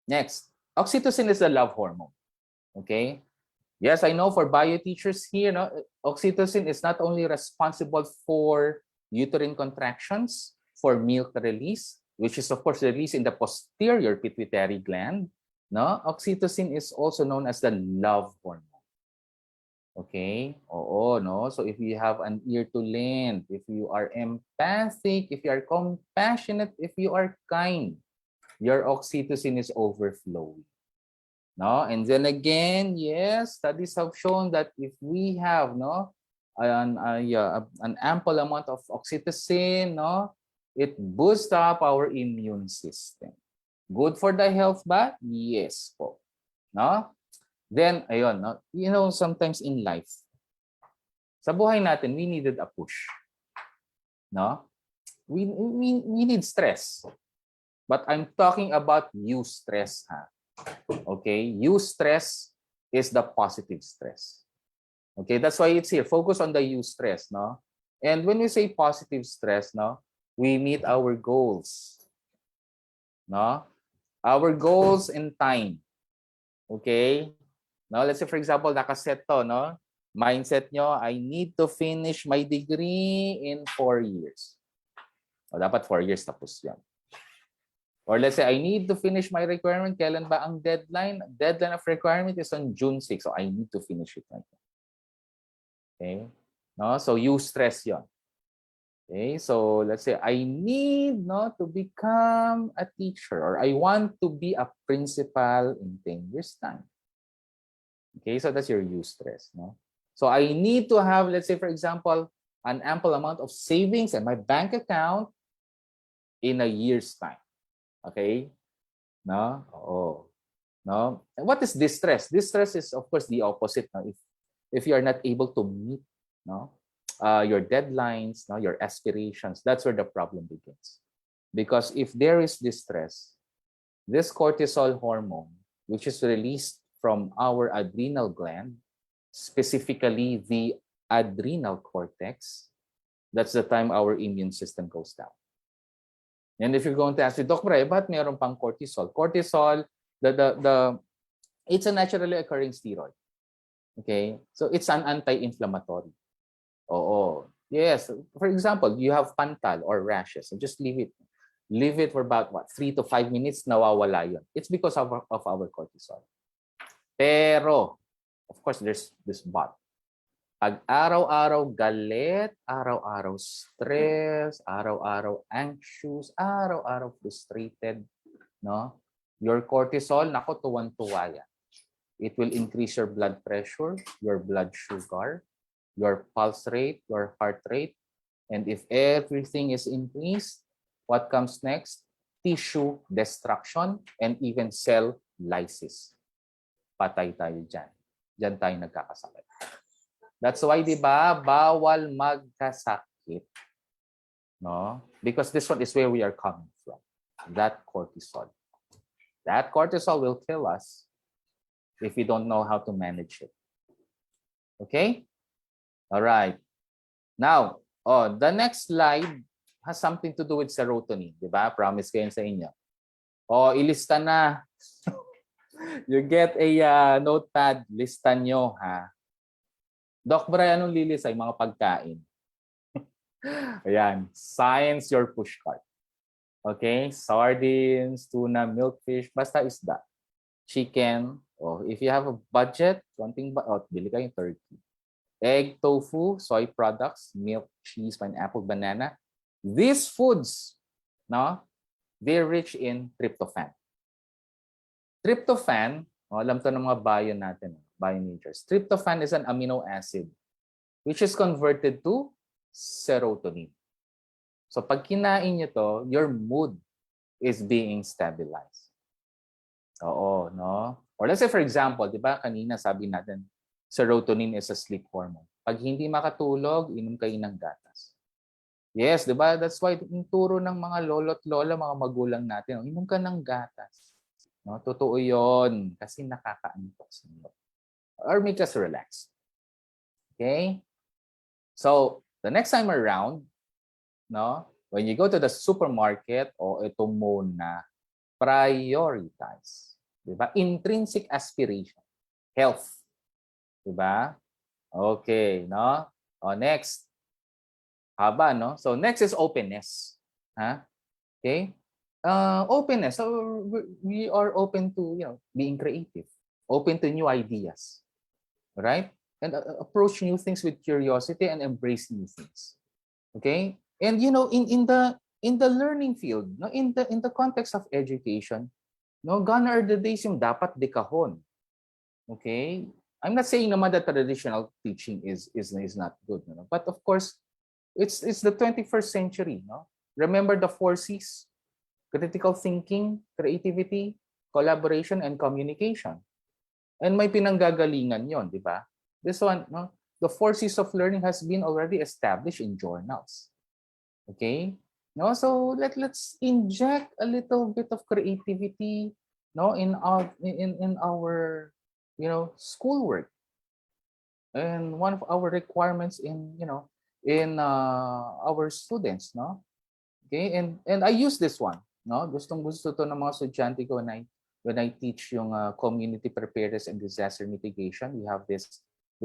next, oxytocin is the love hormone. Okay. Yes, I know for bio teachers here, no, oxytocin is not only responsible for uterine contractions, for milk release, which is of course released in the posterior pituitary gland. No, oxytocin is also known as the love hormone. Okay? Oo, no? So if you have an ear to lend, if you are empathic, if you are compassionate, if you are kind, your oxytocin is overflowing. No? And then again, yes, studies have shown that if we have, no, an ample amount of oxytocin, no, it boosts up our immune system. Good for the health ba? Yes po. No? Then, ayun, no? Sometimes in life, sa buhay natin, we needed a push. No? We need stress. But I'm talking about eustress, ha? Okay? Eustress is the positive stress. Okay? That's why it's here. Focus on the eustress, no? And when we say positive stress, no, we meet our goals. No? Our goals in time. Okay? No, let's say for example, nakaset to, no? Mindset nyo, I need to finish my degree in 4 years. O dapat 4 years tapos yan. Or let's say I need to finish my requirement. Kailan ba ang deadline? Deadline of requirement is on June 6. So I need to finish it right now. Okay? No? So you stress yon. Okay, so let's say I need to become a teacher, or I want to be a principal in 10 years time. Okay, so that's your eustress, no? So I need to have, let's say for example, an ample amount of savings in my bank account in a year's time. Okay? No? Oh. No? And what is distress? Distress is of course the opposite. No? If you are not able to meet, no, your deadlines, no, your aspirations, that's where the problem begins. Because if there is distress, this cortisol hormone, which is released from our adrenal gland, specifically the adrenal cortex, that's the time our immune system goes down. And if you're going to ask me, Doc Bray, ba't meron pang cortisol? Cortisol, it's a naturally occurring steroid. Okay? So it's an anti-inflammatory. Oo. Yes. For example, you have pantal or rashes. So just leave it. Leave it for about 3 to 5 minutes, nawawala yun. It's because of our cortisol. Pero, of course, there's this but. Pag araw-araw galit, araw-araw stress, araw-araw anxious, araw-araw frustrated, no? Your cortisol, nako, tuwan-tuwa yan. It will increase your blood pressure, your blood sugar, your pulse rate, your heart rate. And if everything is increased, what comes next? Tissue destruction and even cell lysis. Patay tayo dyan. Dyan tayo nagkakasakit. That's why, di ba, bawal magkasakit. No? Because this one is where we are coming from. That cortisol. That cortisol will kill us if we don't know how to manage it. Okay? All right. Now, the next slide has something to do with serotonin. Di ba? Promise ko yun sa inyo. Ilista na. You get a notepad. Lista nyo, ha? Doc Bray, anong lilisay? Mga pagkain. Ayan. Science your pushcart. Okay? Sardines, tuna, milkfish, basta isda. Chicken. If you have a budget, bili kayong turkey. Egg, tofu, soy products, milk, cheese, pineapple, banana. These foods, no, they're rich in tryptophan. Tryptophan, alam to ng mga bio natin, bio majors. Tryptophan is an amino acid which is converted to serotonin. So pag kinain nyo to, your mood is being stabilized. Oo, no? Or let's say for example, di ba kanina sabi natin, serotonin is a sleep hormone. Pag hindi makatulog, inom kayo ng gatas. Yes, di ba? That's why yung turo ng mga lolo't lola, mga magulang natin, inom ka ng gatas. No? Totoo yun. Kasi nakakaantok sa inyo. Or make us relax. Okay? So, the next time around, no, when you go to the supermarket, ito muna, prioritize. Diba? Intrinsic aspiration. Health. Diba? Okay, no? Next. Haba, no? So, next is openness. Huh? Okay? Openness. So, we are open to, being creative. Open to new ideas. Right? And approach new things with curiosity and embrace new things. Okay? And, in the learning field, no, in the context of education, no, gone are the days yung dapat dekahon. Okay? I'm not saying naman that traditional teaching is not good, no? But of course, it's the 21st century, no? Remember the 4 C's: critical thinking, creativity, collaboration, and communication. And may pinanggagalingan yon, di ba? This one, no? The 4 C's of learning has been already established in journals. Okay? No, so let's inject a little bit of creativity, no, in our schoolwork. And one of our requirements in our students, no? Okay? And I use this one, no? Gustong-gusto to ng mga estudyante ko when I teach yung community preparedness and disaster mitigation. We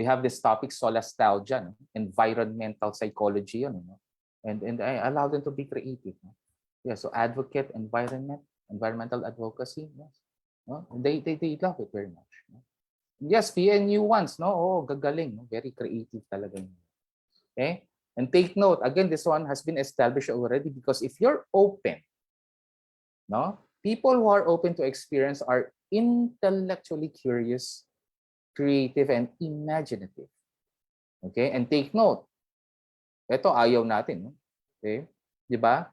have this topic, solastalgia, no? Environmental psychology, yun, no? And I allow them to be creative. No? Yeah, so advocate environmental advocacy. Yes. No? They love it very much. No? Yes, PNU ones, no? Gagaling, no? Very creative talaga. Okay? And take note, again, this one has been established already because if you're open, no? People who are open to experience are intellectually curious, creative, and imaginative. Okay? And take note, ito ayaw natin, no? Okay? Di ba?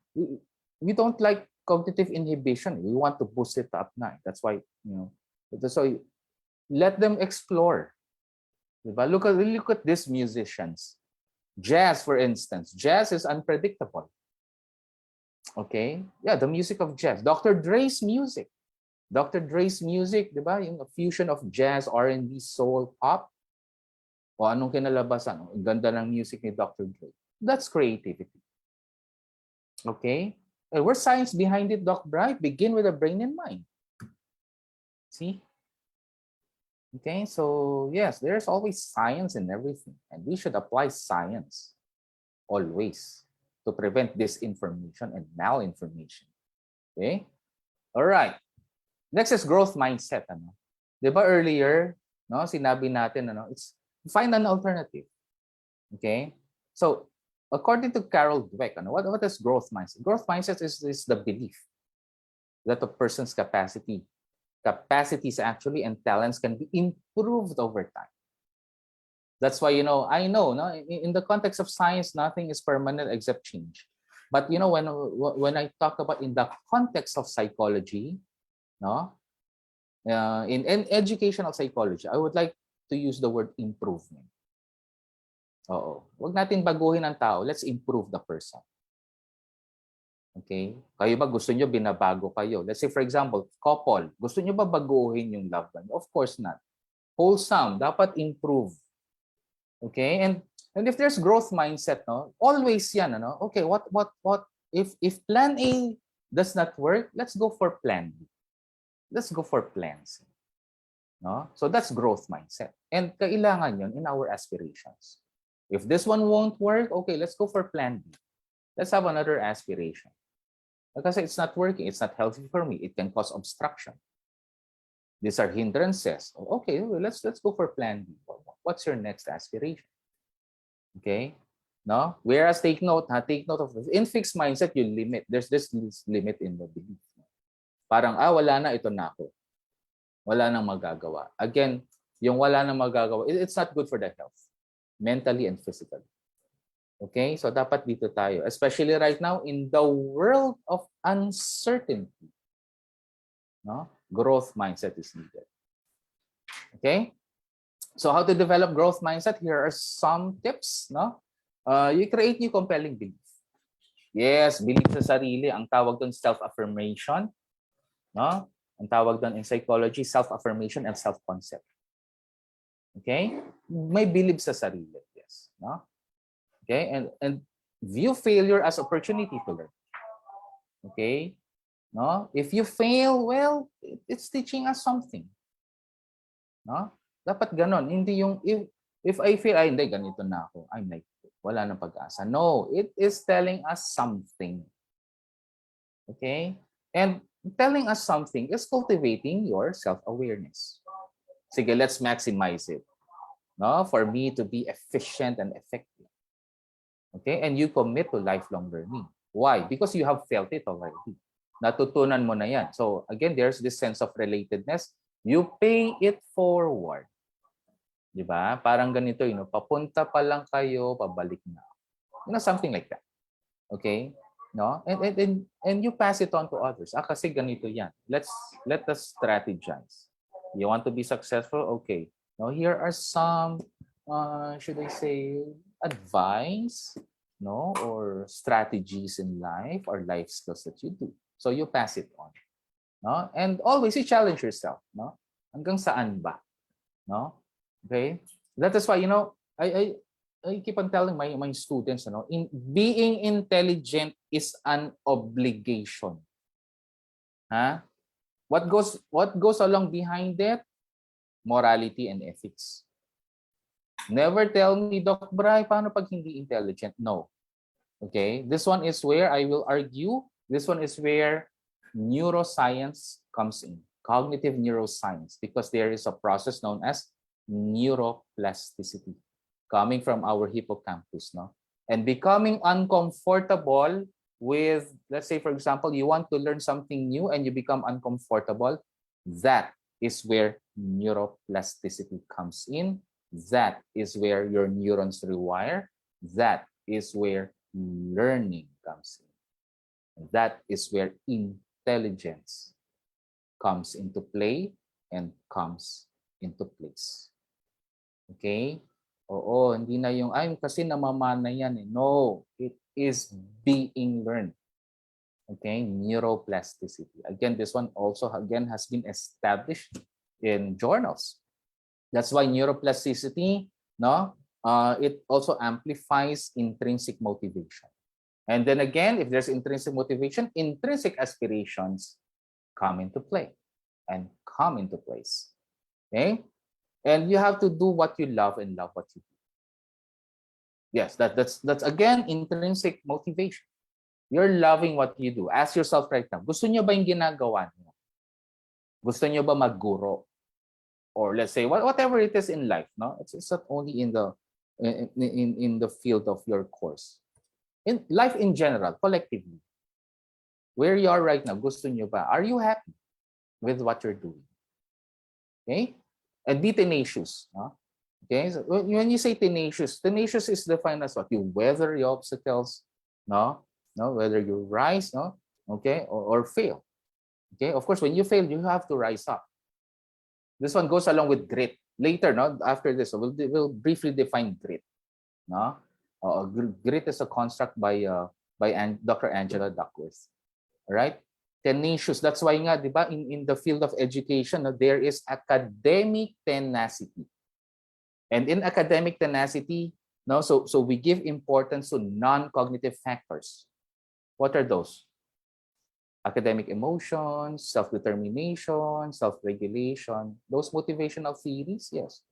We don't like cognitive inhibition. We want to boost it up na. That's why, so let them explore. Di ba? Look at these musicians. Jazz, for instance. Jazz is unpredictable. Okay? Yeah, the music of jazz. Dr. Dre's music. Dr. Dre's music, di ba? Yung fusion of jazz, R&B, soul, pop. O anong kinalabasan? Ang ganda ng music ni Dr. Dre. That's creativity. Okay? Where's science behind it, Doc Bright? Begin with the brain and mind. See? Okay, so yes, there's always science in everything, and we should apply science always to prevent disinformation and malinformation. Okay? All right. Next is growth mindset. Ano? Di ba earlier, no, sinabi natin, ano, it's find an alternative. Okay? So, according to Carol Dweck, ano, what is growth mindset? Growth mindset is the belief that a person's capacities actually and talents can be improved over time. That's why, I know, no, in the context of science, nothing is permanent except change. But when I talk about in the context of psychology, no, in educational psychology, I would like to use the word improvement. Oo. Huwag natin baguhin ang tao. Let's improve the person. Okay? Kayo ba gusto nyo binabago kayo? Let's say for example, couple. Gusto nyo ba baguhin yung loved one? Of course not. Wholesome. Dapat improve. Okay? And if there's growth mindset, no, always yan, ano? Okay, what if plan A does not work, let's go for plan B. Let's go for plan C. No? So that's growth mindset. And kailangan yun in our aspirations. If this one won't work, okay, let's go for plan B. Let's have another aspiration. Because it's not working, it's not healthy for me, it can cause obstruction. These are hindrances. Okay, let's go for plan B. What's your next aspiration? Okay? No? Whereas take note of this. In fixed mindset, you limit. There's this limit in the belief. Parang, wala na, ito na ako. Wala nang magagawa. Again, yung wala nang magagawa, it's not good for the health. Mentally and physically. Okay? So dapat dito tayo. Especially right now in the world of uncertainty. No? Growth mindset is needed. Okay? So how to develop growth mindset? Here are some tips. No? You create new compelling belief. Yes, belief sa sarili. Ang tawag doon self-affirmation. No? Ang tawag doon in psychology, self-affirmation and self-concept. Okay? May belief sa sarili. Yes. No? Okay? And view failure as opportunity to learn. Okay? No? If you fail, well, it's teaching us something. No? Dapat ganon. Hindi yung if I fail, hindi, ganito na ako. I'm like, wala nang pag-asa. No, it is telling us something. Okay? And telling us something is cultivating your self-awareness. Sige, let's maximize it. No? For me to be efficient and effective. Okay? And you commit to lifelong learning. Why? Because you have felt it already. Natutunan mo na yan. So, again, there's this sense of relatedness. You pay it forward. Diba? Parang ganito, papunta pa lang kayo, pabalik na. Something like that. Okay? No? And you pass it on to others. Kasi ganito yan. Let us strategize. You want to be successful? Okay. Now, here are some, should I say, advice, no, or strategies in life or life skills that you do. So you pass it on, no, and always you challenge yourself, no, hanggang saan ba, no, okay. That is why I keep on telling my students, in being intelligent is an obligation. Huh? What goes along behind it? Morality and ethics. Never tell me, Doc Bray, paano pag hindi intelligent? No. Okay? This one is where I will argue. This one is where neuroscience comes in. Cognitive neuroscience. Because there is a process known as neuroplasticity coming from our hippocampus. No? And becoming uncomfortable with, let's say, for example, you want to learn something new and you become uncomfortable. That is where neuroplasticity comes in. That is where your neurons rewire. That is where learning comes in. That is where intelligence comes into play and comes into place. Okay? Oo, hindi na yung, kasi namamana yan eh. No, it is being learned. Okay? Neuroplasticity. Again, this one also, again, has been established in journals. That's why neuroplasticity no? It also amplifies intrinsic motivation. And then again, if there's intrinsic motivation, intrinsic aspirations come into play and come into place. Okay? And you have to do what you love and love what you do. Yes, that's again intrinsic motivation. You're loving what you do. Ask yourself right now, gusto niyo ba yung ginagawa niyo? Gusto niyo ba magguro? Or let's say whatever it is in life, no? It's not only in the field of your course. In life in general, collectively. Where you are right now, gusto niyo ba? Are you happy with what you're doing? Okay? And be tenacious, no? Okay? So when you say tenacious is defined as what? You weather the obstacles, no? No, whether you rise, no? Okay, or fail. Okay, of course, when you fail, you have to rise up. This one goes along with grit. Later, no, after this, we'll briefly define grit. No, grit is a construct by Dr. Angela Duckworth. All right, tenacious. That's why nga, di ba, in the field of education, no, there is academic tenacity, and in academic tenacity, no, so we give importance to non-cognitive factors. What are those? Academic emotions, self-determination, self-regulation, those motivational theories, yes.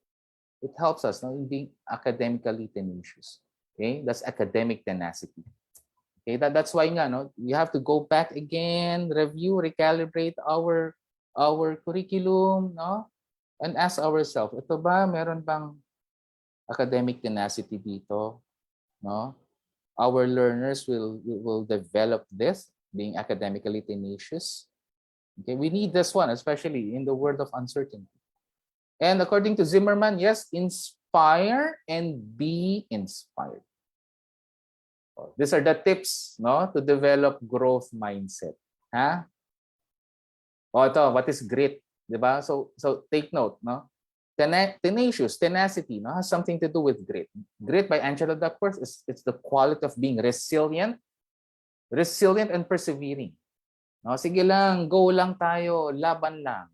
It helps us, no, in being academically tenacious. Okay, that's academic tenacity. Okay, that's why nga, no, you have to go back again, review, recalibrate our curriculum, no, and ask ourselves, ito ba, meron bang academic tenacity dito, no? Our learners will develop this, being academically tenacious. Okay, we need this one, especially in the world of uncertainty. And according to Zimmerman, yes, inspire and be inspired. So these are the tips, no, to develop growth mindset. Ha? O ito, what is grit? Diba? So take note, no? Tenacious, tenacity, no, has something to do with grit. Grit by Angela Duckworth it's the quality of being resilient and persevering. No, sige lang, go lang tayo, laban lang.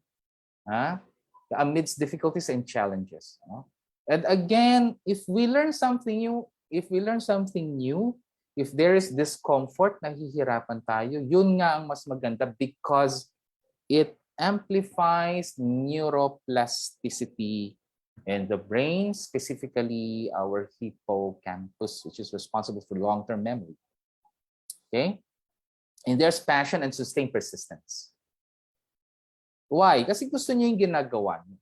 Ha? Amidst difficulties and challenges. No? And again, if we learn something new, if there is discomfort, nahihirapan tayo, yun nga ang mas maganda because it amplifies neuroplasticity in the brain, specifically our hippocampus, which is responsible for long-term memory. Okay? And there's passion and sustained persistence. Why? Kasi gusto niyo yung ginagawa niyo.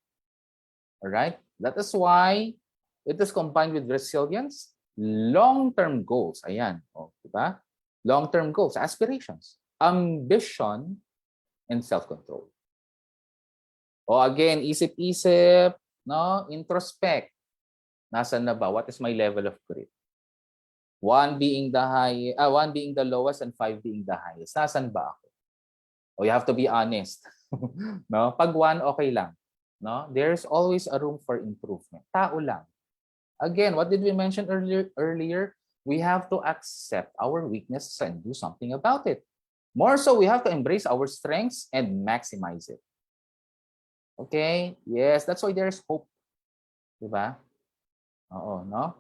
Alright? That is why it is combined with resilience, long-term goals. Ayan. O, diba? Long-term goals, aspirations, ambition, and self-control. O again, isip-isip, no? Introspect. Nasaan na ba? What is my level of grit? 1 being the lowest and 5 being the highest. Nasaan ba ako? O you have to be honest. No? Pag 1, okay lang. No? There's always a room for improvement. Tao lang. Again, what did we mention earlier? We have to accept our weaknesses and do something about it. More so, we have to embrace our strengths and maximize it. Okay? Yes, that's why there's hope. Diba? Oo, no?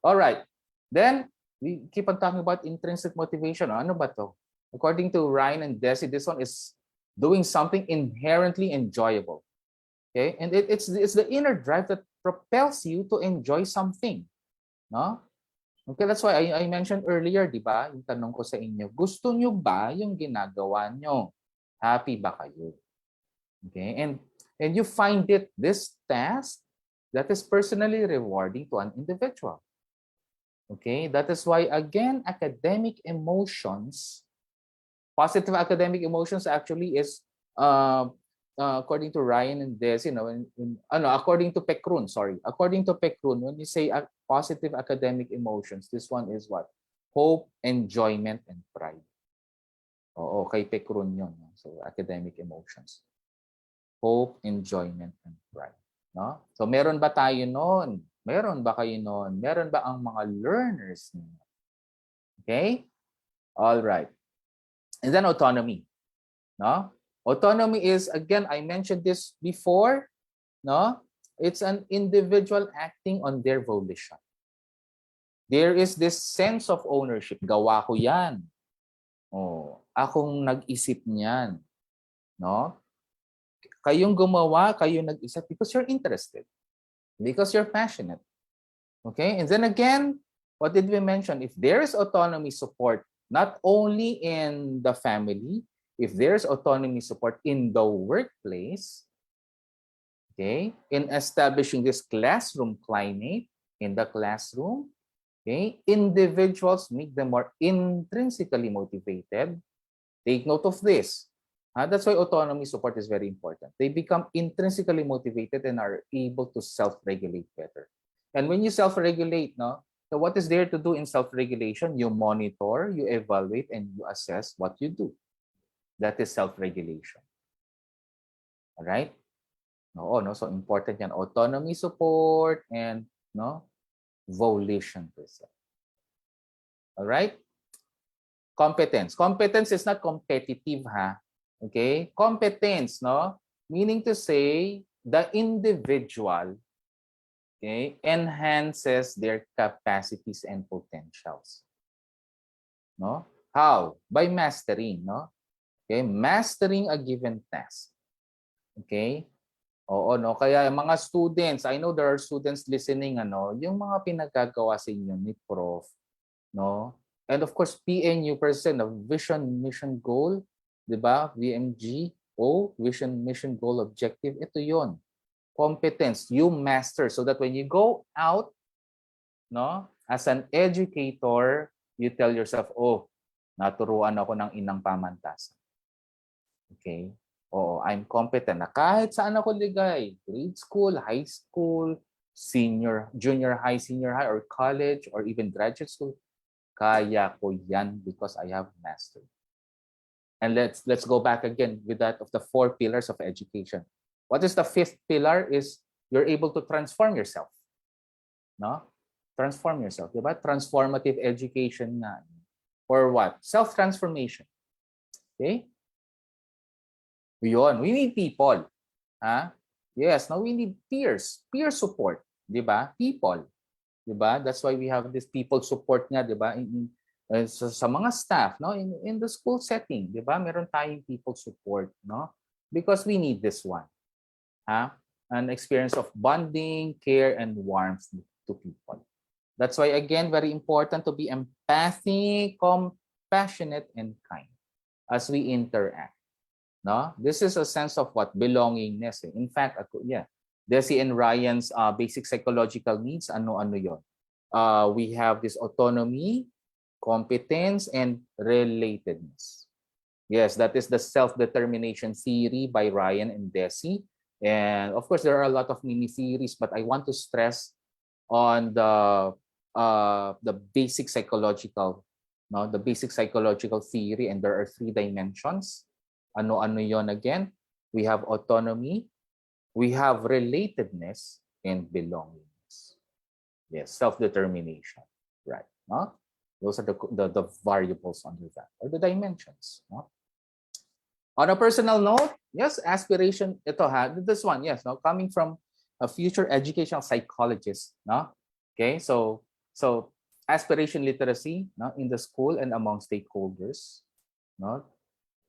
All right. Then, we keep on talking about intrinsic motivation. Ano ba to? According to Ryan and Desi, this one is doing something inherently enjoyable. Okay? And it's the inner drive that propels you to enjoy something. No? Okay, that's why I mentioned earlier, di ba? Yung tanong ko sa inyo, gusto nyo ba yung ginagawa nyo? Happy ba kayo? Okay, and you find this task that is personally rewarding to an individual. Okay, that is why, again, academic emotions, positive academic emotions actually is, according to Ryan and Des, according to Pekroon, when you say positive academic emotions, this one is what? Hope, enjoyment, and pride. Oo, kay Pekroon yun. So, academic emotions. Hope, enjoyment, and pride. No? So, meron ba tayo noon? Meron ba kayo noon? Meron ba ang mga learners niyo? Okay? All right. And then autonomy. No? Autonomy is, again, I mentioned this before, no? It's an individual acting on their volition. There is this sense of ownership. Gawa ko yan. Oh, akong nag-isip niyan. No? Kayong gumawa, kayong nag-isip because you're interested. Because you're passionate. Okay? And then again, what did we mention? If there is autonomy support, not only in the family, if there's autonomy support in the workplace, okay, in establishing this classroom climate in the classroom, okay, individuals make them more intrinsically motivated. Take note of this. That's why autonomy support is very important. They become intrinsically motivated and are able to self-regulate better. And when you self-regulate, no, so what is there to do in self-regulation? You monitor, you evaluate, and you assess what you do. That is self-regulation. All right? No, so important yan. Autonomy support and no, volition per se. All right? Competence. Competence is not competitive, ha? Okay? Competence, no? Meaning to say, the individual, okay, enhances their capacities and potentials. No? How? By mastering, no? Okay? Mastering a given task. Okay? Oo, no? Kaya mga students, I know there are students listening, ano, yung mga pinagagawa sa inyo ni Prof, no? And of course, PNU person, a vision, mission, goal, di ba? VMG, vision, mission, goal, objective. Ito yon. Competence, you master so that when you go out, no, as an educator, you tell yourself, oh, naturuan ako ng inang pamantasan. Okay? Oo, I'm competent na kahit saan ako ligay, grade school, high school, junior high, senior high, or college, or even graduate school, kaya ko yan because I have mastered. And let's go back again with that of the 4 pillars of education. What is the 5th pillar? Is you're able to transform yourself. No? Transform yourself. Diba? Transformative education na. Or what? Self-transformation. Okay? Yun. We need people. Yes, now we need peers. Peer support. Diba? People. Diba? That's why we have this people support nga, diba? Sa mga staff, no? In the school setting, diba? Meron tayong people support, no? Because we need this one. An experience of bonding, care, and warmth to people. That's why, again, very important to be empathic, compassionate, and kind as we interact. No? This is a sense of what? Belongingness. In fact, Desi and Ryan's basic psychological needs, ano-ano yun? We have this autonomy, competence, and relatedness. Yes, that is the self-determination theory by Ryan and Desi. And of course, there are a lot of mini-theories, but I want to stress on the basic psychological, no, the basic psychological theory, and there are 3 dimensions. Ano-ano yon again? We have autonomy, we have relatedness, and belongingness. Yes, self-determination, right? No? Those are the variables under that, or the dimensions. No? On a personal note, yes, aspiration, this one, yes, no, coming from a future educational psychologist, no? Okay, so aspiration literacy, no, in the school and among stakeholders, no?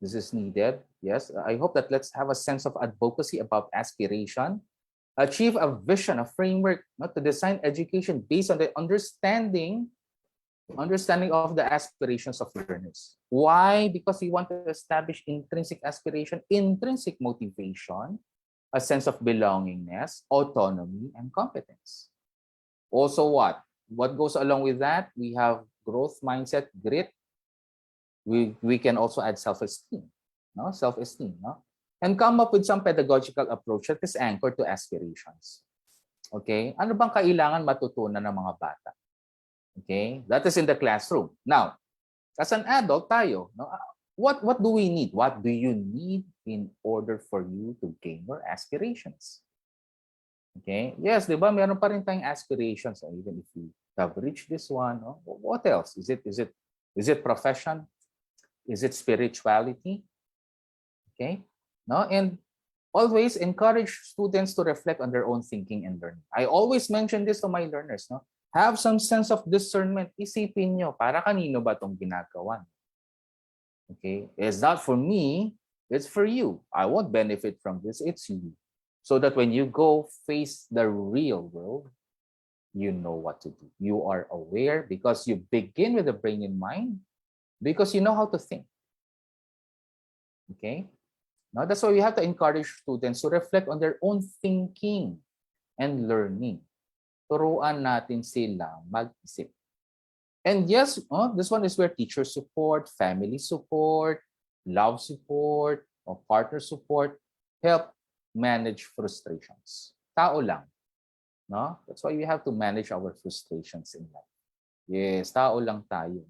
This is needed. Yes, I hope that let's have a sense of advocacy about aspiration, achieve a vision, a framework, not to design education based on the understanding of the aspirations of learners. Why? Because we want to establish intrinsic aspiration, intrinsic motivation, a sense of belongingness, autonomy, and competence. Also what? What goes along with that? We have growth mindset, grit. We can also add self-esteem, no? Self-esteem, no? And come up with some pedagogical approach that is anchored to aspirations. Okay? Ano bang kailangan matutunan ng mga bata? Okay? That is in the classroom. Now, as an adult tayo, no? What do we need? What do you need in order for you to gain your aspirations? Okay? Yes, di ba? Meron pa rin tayong aspirations, even if you have reached this one. No? What else? Is it profession? Is it spirituality? Okay? No? And always encourage students to reflect on their own thinking and learning. I always mention this to my learners, no? Have some sense of discernment. Isipin nyo, para kanino ba itong ginagawa? Okay? It's not for me, it's for you. I won't benefit from this, it's you. So that when you go face the real world, you know what to do. You are aware because you begin with the brain in mind, because you know how to think. Okay? Now, that's why we have to encourage students to reflect on their own thinking and learning. Turuan natin sila mag-isip. And yes, this one is where teacher support, family support, love support, or partner support help manage frustrations. Tao lang. No? That's why we have to manage our frustrations in life. Yes, tao lang tayo.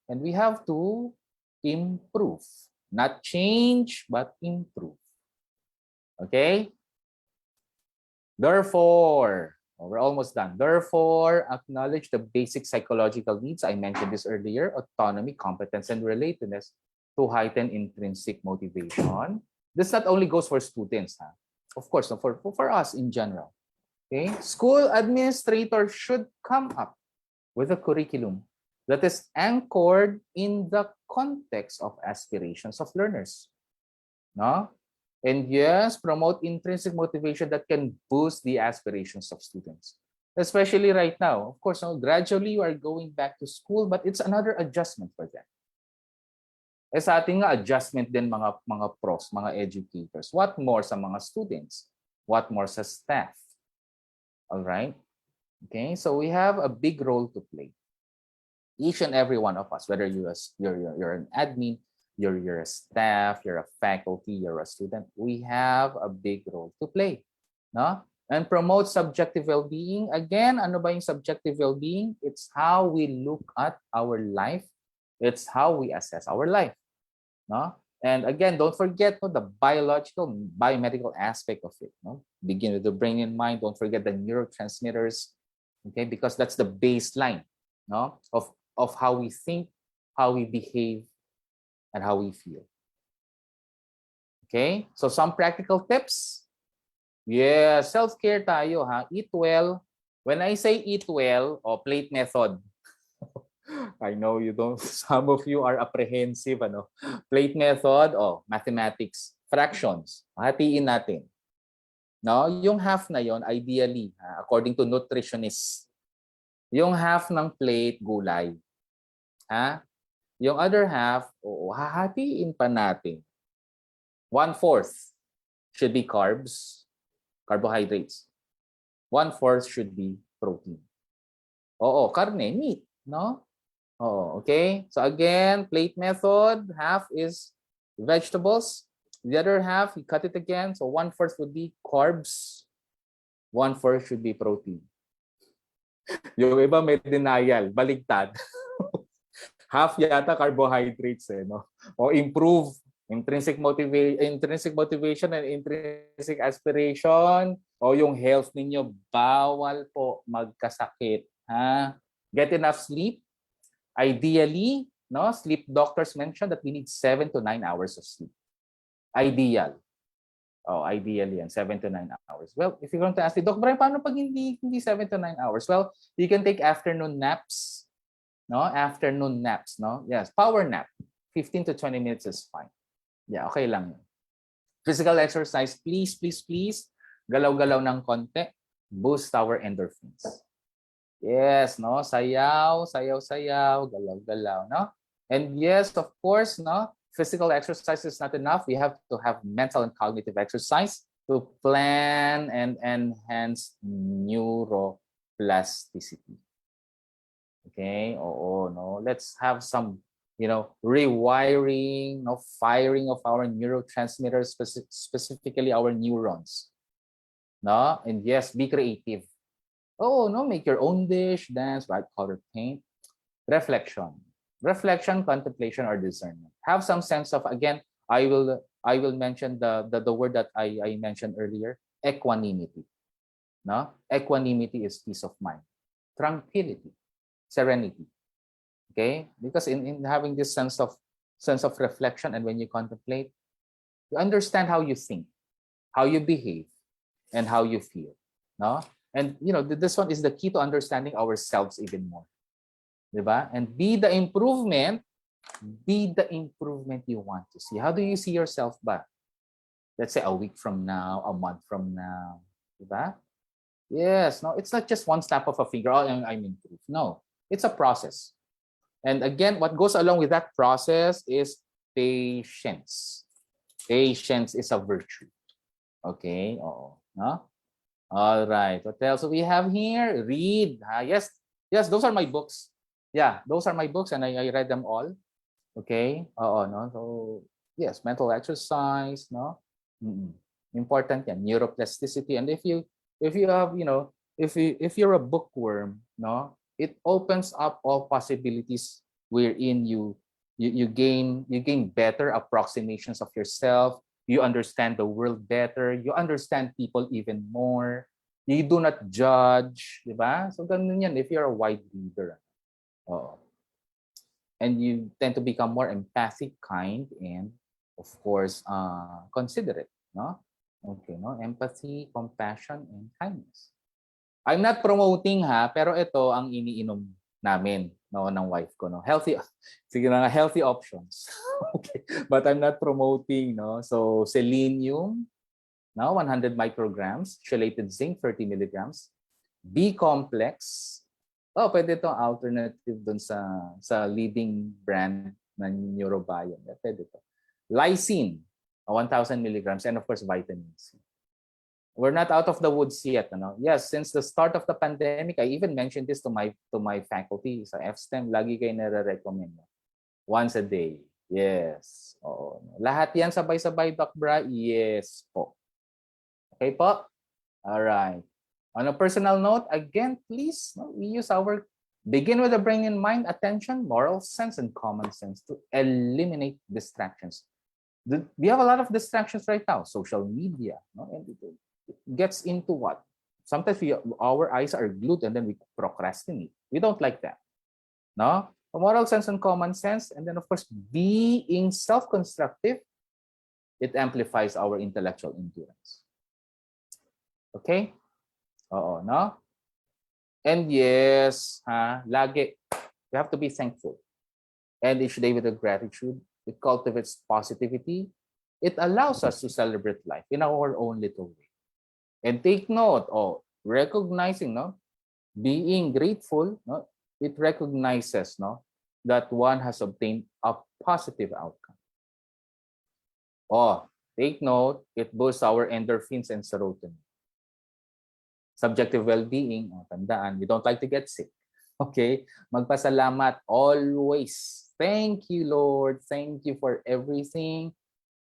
And we have to improve. Not change, but improve. Okay? Therefore, we're almost done. Therefore, acknowledge the basic psychological needs. I mentioned this earlier: autonomy, competence, and relatedness to heighten intrinsic motivation. This not only goes for students, of course, for us in general. Okay? School administrators should come up with a curriculum that is anchored in the context of aspirations of learners. No? And yes, promote intrinsic motivation that can boost the aspirations of students. Especially right now. Of course, gradually you are going back to school, but it's another adjustment for them. Sa ating adjustment din mga pros, mga educators. What more sa mga students? What more sa staff? All right? Okay, so we have a big role to play. Each and every one of us, whether you're an admin, you're a staff, you're a faculty, you're a student, we have a big role to play. No? And promote subjective well-being. Again, ano ba yung subjective well-being? It's how we look at our life. It's how we assess our life. No? And again, don't forget the biological, biomedical aspect of it. No? Begin with the brain and mind. Don't forget the neurotransmitters. Okay, because that's the baseline, no, of how we think, how we behave, and how we feel. Okay, so some practical tips. Yeah, self-care tayo, Eat well. When I say eat well, plate method. I know you don't, some of you are apprehensive, Plate method, mathematics, fractions. Hatiin natin. No, yung half na yon ideally, according to nutritionists, yung half ng plate gulay. Yung other half, hahatiin pa natin. 1/4 should be carbs, carbohydrates. 1/4 should be protein. Karne, meat, no? Okay. So again, plate method, half is vegetables. The other half, you cut it again. So 1/4 would be carbs. 1/4 should be protein. Yung iba may denial, baligtad. Half yata carbohydrates, no? Improve intrinsic motivation and intrinsic aspiration. Yung health ninyo, bawal po magkasakit. Get enough sleep. Ideally, no, sleep doctors mention that we need 7 to 9 hours of sleep. Ideal. Ideally, 7 to 9 hours. Well, if you're going to ask me, Doc Brian, paano pag hindi 7 to 9 hours? Well, you can take afternoon naps. No? Afternoon naps, no? Yes, power nap. 15 to 20 minutes is fine. Yeah, okay lang. Physical exercise, please, please, please. Galaw-galaw ng konti. Boost our endorphins. Yes, no? Sayaw, sayaw, sayaw. Galaw-galaw, no? And yes, of course, no? Physical exercise is not enough. We have to have mental and cognitive exercise to plan and enhance neuroplasticity. Okay, no. Let's have some, rewiring, firing of our neurotransmitters, specifically our neurons. No, and yes, be creative. No, make your own dish, dance, write, color, paint. Reflection, contemplation, or discernment. Have some sense of, again, I will mention the word that I mentioned earlier, equanimity. No, equanimity is peace of mind, tranquility, serenity. Okay, because in having this sense of reflection, and when you contemplate, you understand how you think, how you behave, and how you feel. No? And this one is the key to understanding ourselves even more. Diba? And be the improvement you want to see. How do you see yourself ba? Let's say a week from now, a month from now. Diba? Yes, no, it's not just one snap of a finger, oh, I'm improved. No, it's a process. And again, what goes along with that process is patience. Patience is a virtue. Okay, oh, no? All right, what else do we have here? Read. Yes, those are my books. Yeah, those are my books and I read them all. Okay, no, so yes, mental exercise, no? Important yan, neuroplasticity. And if you have, if you're a bookworm, no, it opens up all possibilities wherein you gain better approximations of yourself. You understand the world better. You understand people even more. You do not judge, di ba? So ganun yan if you're a wide reader. And you tend to become more empathic, kind, and of course, considerate, no? Okay, no? Empathy, compassion, and kindness. I'm not promoting pero ito ang iniinom namin, no, ng wife ko, no. Healthy, sige na nga, healthy options. Okay, but I'm not promoting, no. So selenium, no, 100 micrograms, chelated zinc, 30 milligrams, B complex. Oh, pwede itong alternative dun sa leading brand ng Neurobiome. Pwede ito. Lysine, 1,000 milligrams, and of course, vitamin C. We're not out of the woods yet. Ano? Yes, since the start of the pandemic, I even mentioned this to my faculty sa FSTEM. Lagi kayo nare-recommend. Once a day. Yes. Oo. Lahat yan sabay-sabay, Doc Bra? Yes po. Okay po? All right. On a personal note, again, please, we use our begin with the brain in mind, attention, moral sense, and common sense to eliminate distractions. We have a lot of distractions right now. Social media, and it gets into what? Sometimes our eyes are glued and then we procrastinate. We don't like that. No? Moral sense and common sense, and then of course, being self-constructive, it amplifies our intellectual endurance. Okay? Oo, no? And yes, lagi, we have to be thankful. And each day with a gratitude, it cultivates positivity. It allows us to celebrate life in our own little way. And take note, recognizing, being grateful, it recognizes, that one has obtained a positive outcome. Take note, it boosts our endorphins and serotonin. Subjective well-being, tandaan, we don't like to get sick. Okay? Magpasalamat always. Thank you, Lord. Thank you for everything.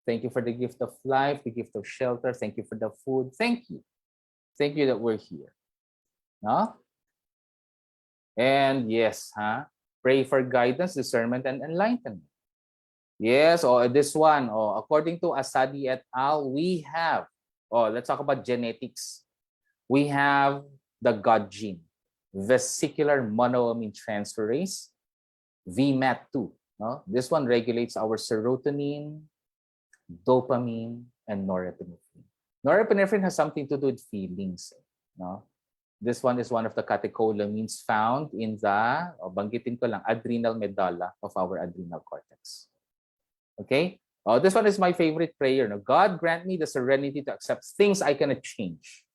Thank you for the gift of life, the gift of shelter. Thank you for the food. Thank you. Thank you that we're here. No? And yes, pray for guidance, discernment, and enlightenment. Yes, this one, according to Asadi et al., we have, let's talk about genetics. We have the God gene, vesicular monoamine transferase, VMAT2. No? This one regulates our serotonin, dopamine, and norepinephrine. Norepinephrine has something to do with feelings. No? This one is one of the catecholamines found in the, banggitin ko lang, adrenal medulla of our adrenal cortex. Okay? This one is my favorite prayer. No? God grant me the serenity to accept things I cannot change.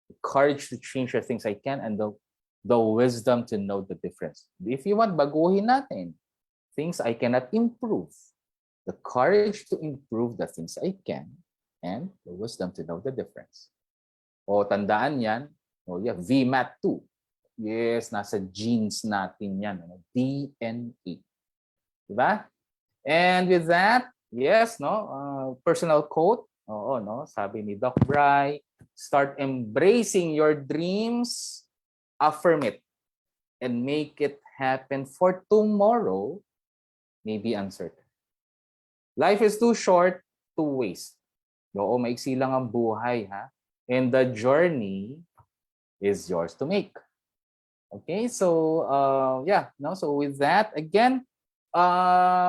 The courage to change the things I can, and the wisdom to know the difference. If you want, baguhin natin. Things I cannot improve. The courage to improve the things I can, and the wisdom to know the difference. Tandaan yan. VMAT2. Yes, nasa genes natin yan. DNA. Diba? And with that, yes, personal quote. Sabi ni Doc Bry, start embracing your dreams, affirm it, and make it happen, for tomorrow may be uncertain. Life is too short to waste. Maiksi lang ang buhay, and the journey is yours to make. Okay, so so with that, again,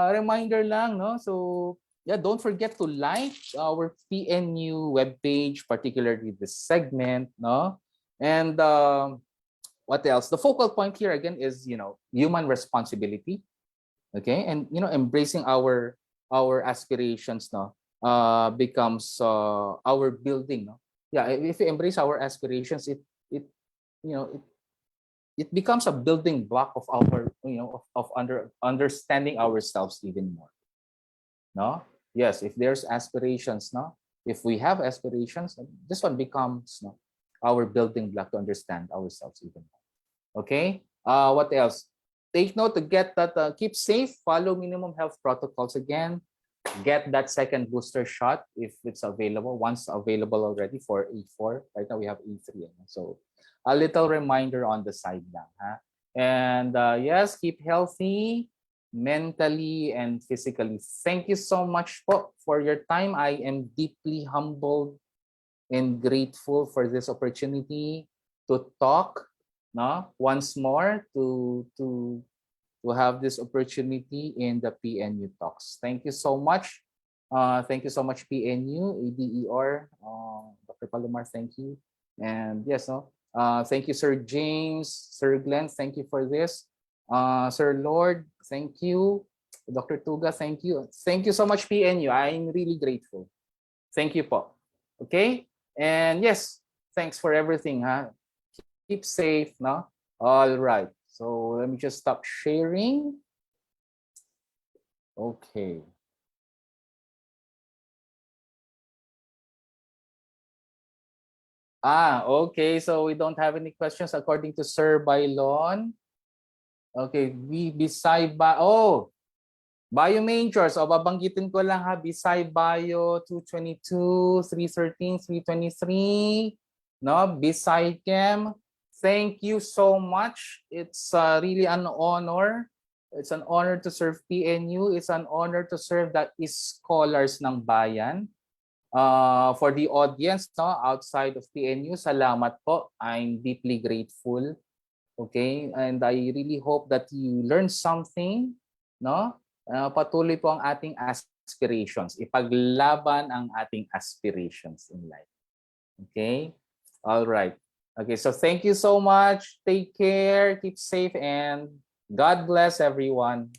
reminder lang, so yeah, don't forget to like our PNU webpage, particularly this segment, no? And what else? The focal point here again is, human responsibility, okay? And embracing our aspirations, no, becomes our building, no? Yeah, if we embrace our aspirations, it you know it becomes a building block of our, understanding ourselves even more, no? Yes, if there's aspirations, no, if we have aspirations, this one becomes, no, our building block to understand ourselves even more. Okay, what else? Take note to get that, keep safe, follow minimum health protocols again, get that second booster shot if it's available, once available already for E4. Right now we have E3. So a little reminder on the side now. Huh? And yes, keep healthy mentally and physically. Thank you so much for your time. I am deeply humbled and grateful for this opportunity to talk, no, once more, to have this opportunity in the PNU talks. Thank you so much. Thank you so much, PNU, ADER, Dr. Palomar, thank you. And yes, no, thank you, Sir James, Sir Glenn, thank you for this. Sir Lord, thank you. Dr. Tuga, thank you. Thank you so much, PNU. I'm really grateful. Thank you po. Okay? And yes, thanks for everything. Huh? Keep safe. No? All right. So let me just stop sharing. Okay. Okay. So we don't have any questions according to Sir Bailon. Okay. We Bisay ba? Oh, Bio Majors. O, babanggitin ko lang ha. Bisay Bio 222, 313, 323. No? Bisay Chem. Thank you so much. It's really an honor. It's an honor to serve PNU. It's an honor to serve the scholars ng bayan. For the audience, no, outside of PNU, salamat po. I'm deeply grateful. Okay? And I really hope that you learn something, no? Patuloy po ang ating aspirations. Ipaglaban ang ating aspirations in life. Okay? All right. Okay, so thank you so much. Take care, keep safe, and God bless everyone.